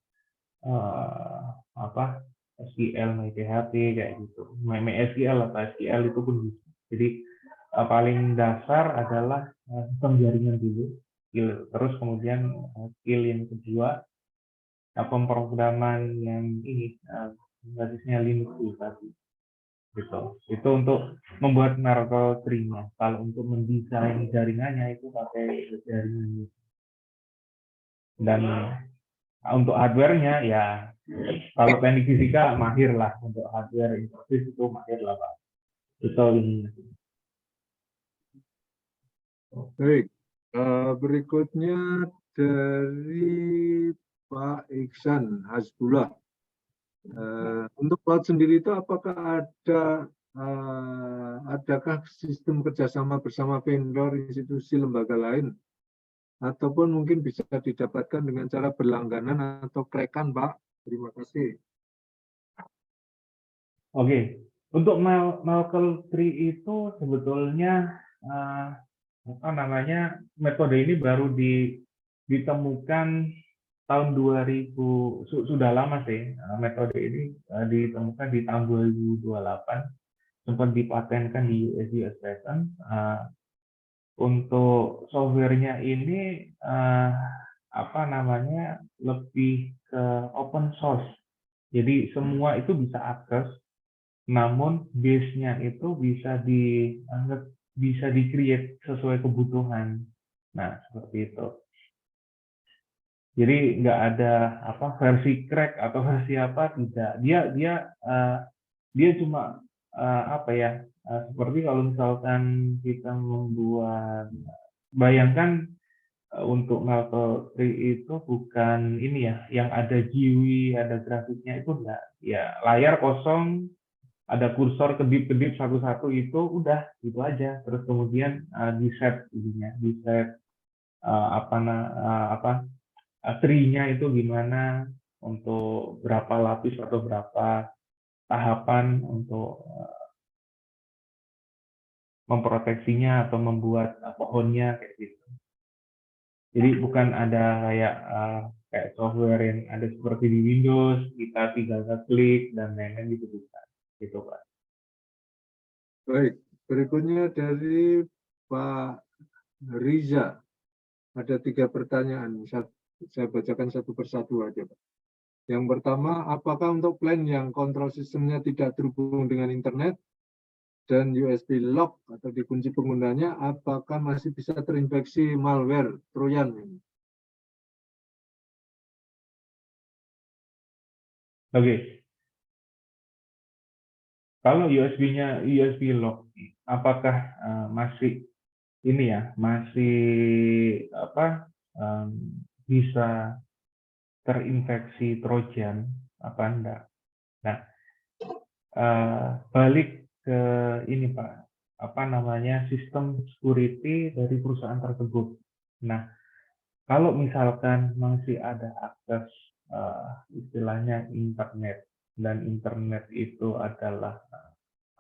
eh, apa SQL, MyPHP kayak gitu. MySQL atau SQL itu pun bisa. Jadi paling dasar adalah sistem jaringan dulu, skill. Terus kemudian skill yang kedua, pemrograman yang ini basisnya Linux tadi. Gitu. Itu untuk membuat Merkle tree-nya. Kalau untuk mendesain jaringannya itu pakai jaringan. Dan untuk hardware-nya ya kalau teknik fisika mahir lah, untuk hardware interface itu mahir lah Pak. Itu ini. Baik, berikutnya dari Pak Iksan Hasbullah. Untuk cloud sendiri itu apakah adakah sistem kerjasama bersama vendor, institusi, lembaga lain, ataupun mungkin bisa didapatkan dengan cara berlangganan atau krekan, Pak? Terima kasih. Oke, untuk Merkle tree itu sebetulnya apa namanya, metode ini baru ditemukan tahun 2000, sudah lama sih. Metode ini ditemukan di tahun 2028, sempat dipatenkan di US Patent. Untuk softwarenya ini apa namanya, lebih ke open source. Jadi semua itu bisa akses, namun base-nya itu bisa di-create sesuai kebutuhan. Nah, seperti itu. Jadi nggak ada apa versi crack atau versi apa, tidak. Dia cuma apa ya, seperti kalau misalkan kita membuat, bayangkan untuk Marvel 3 itu bukan ini ya, yang ada GUI, ada grafiknya, itu enggak. Ya, layar kosong, ada kursor kedip-kedip satu-satu, itu udah gitu aja. Terus kemudian di set ininya, di set apa tree-nya itu gimana, untuk berapa lapis atau berapa tahapan untuk memproteksinya atau membuat pohonnya kayak gitu. Jadi bukan ada kayak software yang ada seperti di Windows, kita tinggal klik dan lain-lain gitu, bisa. Gitu Pak. Baik, berikutnya dari Pak Riza. Ada 3 pertanyaan. Saya bacakan satu persatu aja, Pak. Yang pertama, apakah untuk plan yang kontrol sistemnya tidak terhubung dengan internet dan USB lock atau dikunci penggunanya, apakah masih bisa terinfeksi malware Trojan? Oke. Kalau USB-nya USB lock, apakah masih ini ya, masih apa bisa terinfeksi Trojan apa enggak? Nah, balik ke ini Pak, apa namanya, sistem security dari perusahaan tersebut. Nah, kalau misalkan masih ada akses istilahnya internet, dan internet itu adalah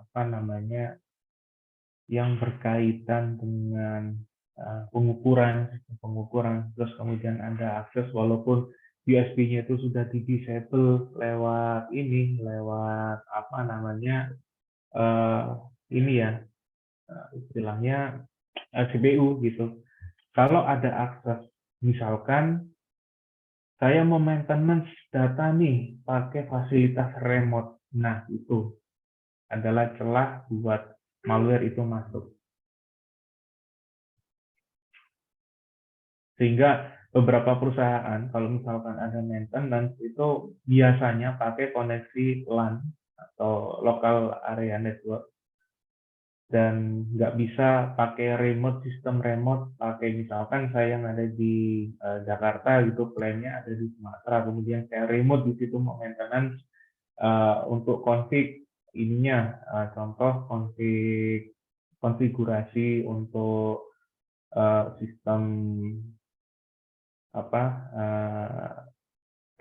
apa namanya, yang berkaitan dengan pengukuran, terus kemudian ada akses walaupun USB-nya itu sudah di-disable lewat apa namanya, ini ya, istilahnya CPU gitu. Kalau ada akses, misalkan saya mau maintenance data nih pakai fasilitas remote, nah itu adalah celah buat malware itu masuk. Sehingga beberapa perusahaan kalau misalkan ada maintenance itu biasanya pakai koneksi LAN atau local area network, dan nggak bisa pakai sistem remote, pakai misalkan saya yang ada di Jakarta gitu, plannya ada di Sumatera, kemudian saya remote di situ mau maintenance untuk config ininya, contoh konfigurasi untuk sistem apa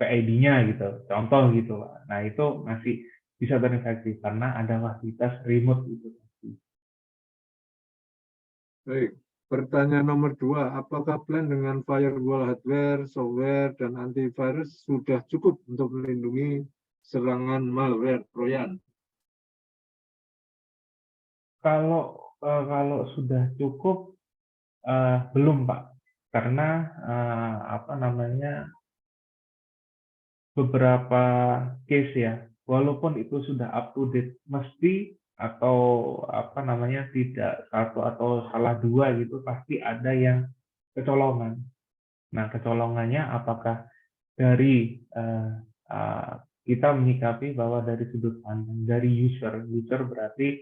PID-nya gitu, contoh gitu. Nah itu masih bisa terinfeksi karena ada fasilitas remote itu. Baik. Pertanyaan nomor 2, apakah plan dengan firewall hardware, software, dan antivirus sudah cukup untuk melindungi serangan malware, Trojan? Kalau sudah cukup, belum Pak, karena beberapa case ya, walaupun itu sudah up to date, mesti atau tidak satu atau salah dua gitu, pasti ada yang kecolongan. Nah, kecolongannya apakah dari kita menyikapi bahwa dari sudut pandang dari user berarti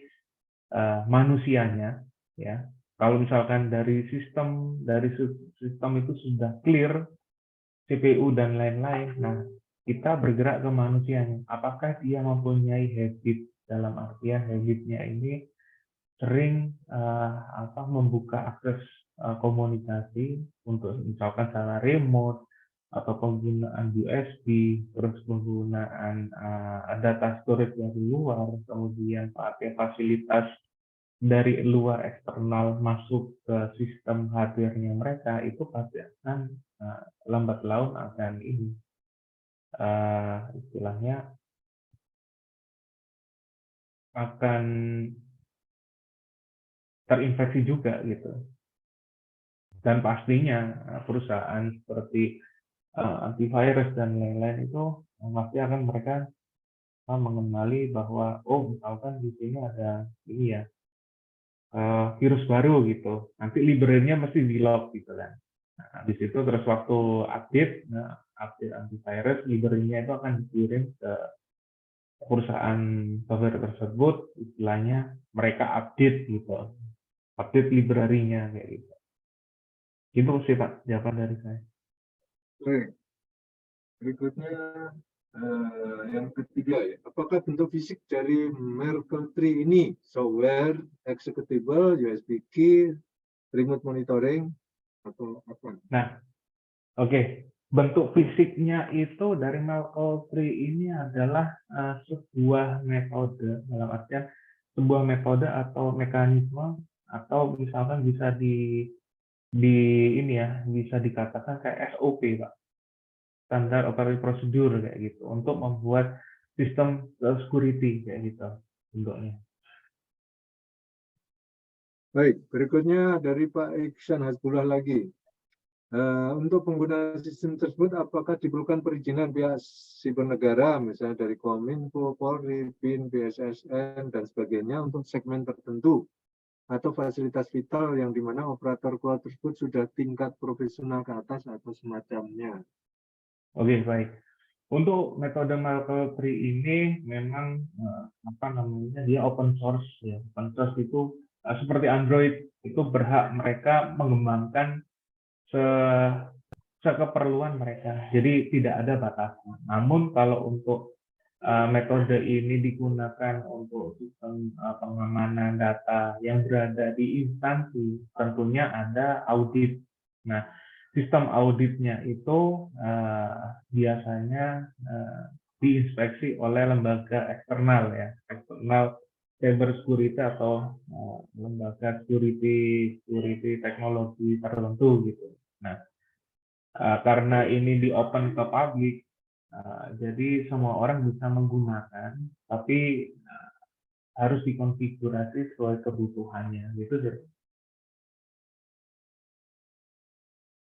manusianya, ya. Kalau misalkan dari sistem itu sudah clear, CPU dan lain-lain, nah kita bergerak ke manusianya. Apakah dia mempunyai habit, dalam artian habitnya ini sering membuka akses komunikasi untuk misalkan secara remote atau penggunaan USB, terus penggunaan data storage dari luar, kemudian pakai fasilitas dari luar eksternal masuk ke sistem hardware-nya mereka, itu pasti akan lambat laun akan istilahnya akan terinfeksi juga gitu. Dan pastinya perusahaan seperti antivirus dan lain-lain itu pasti akan mereka mengenali bahwa misalkan di sini ada ini ya virus baru gitu, nanti library-nya mesti di log gitu kan. Nah, habis itu terus waktu update antivirus, library-nya itu akan dikirim ke perusahaan software tersebut, istilahnya mereka update gitu, update library-nya kayak gitu. Itu sih Pak jawaban dari saya. Baik. Berikutnya yang ketiga ya, apakah bentuk fisik dari Merkle Tree ini software, executable, USB key, remote monitoring, atau apa? Nah, oke. Bentuk fisiknya itu dari Merkle Tree ini adalah sebuah metode, dalam artian sebuah metode atau mekanisme, atau misalkan bisa bisa dikatakan kayak SOP Pak, standar operating procedure kayak gitu, untuk membuat sistem security kayak gitu bentuknya. Baik, berikutnya dari Pak Iksan Hasbullah lagi. Untuk penggunaan sistem tersebut, apakah diperlukan perizinan pihak siber negara, misalnya dari Kominfo, Polri, BIN, BSSN, dan sebagainya untuk segmen tertentu, atau fasilitas vital yang dimana operator cloud tersebut sudah tingkat profesional ke atas atau semacamnya? Oke, baik. Untuk metode Merkle Tree ini memang dia open source ya. Open source itu seperti Android, itu berhak mereka mengembangkan sekeperluan mereka. Jadi tidak ada batasan. Namun kalau untuk metode ini digunakan untuk sistem pengamanan data yang berada di instansi, tentunya ada audit. Nah, sistem auditnya itu biasanya diinspeksi oleh lembaga eksternal ya, eksternal cyber security atau lembaga security teknologi tertentu gitu. Nah, karena ini di open ke publik, jadi semua orang bisa menggunakan, tapi harus dikonfigurasi sesuai kebutuhannya gitu deh.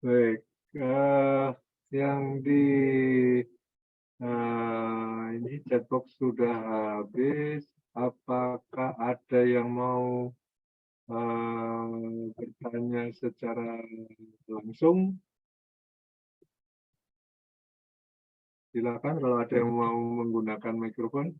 Baik, yang di ini chatbox sudah habis. Apakah ada yang mau bertanya secara langsung? Silakan kalau ada yang mau menggunakan mikrofon.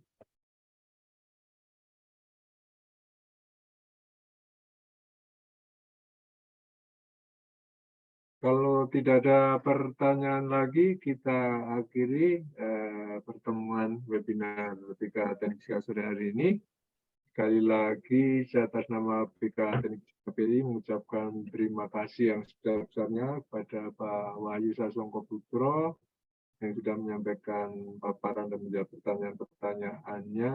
Kalau tidak ada pertanyaan lagi, kita akhiri pertemuan webinar BK Teknik sore hari ini. Sekali lagi, saya atas nama BK Teknik KPI mengucapkan terima kasih yang sebesar-besarnya kepada Pak Wahyu Sasongko Putro, yang sudah menyampaikan paparan dan menjawab pertanyaan-pertanyaannya.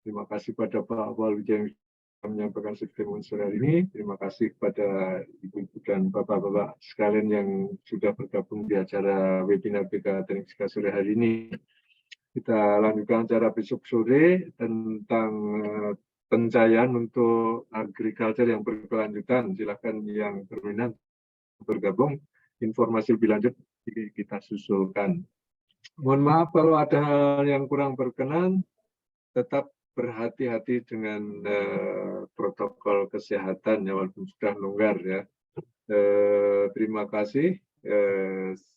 Terima kasih pada Pak Waluja yang sudah menyampaikan sistem unsur hari ini. Terima kasih kepada Ibu-Ibu dan Bapak-Bapak sekalian yang sudah bergabung di acara webinar BK Teknik Fisika sore hari ini. Kita lanjutkan acara besok sore tentang pencahayaan untuk agriculture yang berkelanjutan. Silakan yang berminat bergabung. Informasi lebih lanjut kita susulkan. Mohon maaf kalau ada hal yang kurang berkenan. Tetap berhati-hati dengan protokol kesehatan ya, walaupun sudah longgar ya. Terima kasih.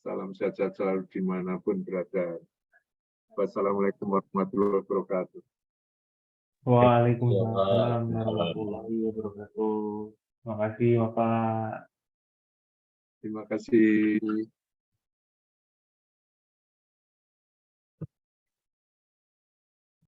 Salam sehat selalu dimanapun berada. Wassalamualaikum warahmatullahi wabarakatuh. Waalaikumsalam warahmatullahi wabarakatuh. Terima kasih Bapak. Terima kasih.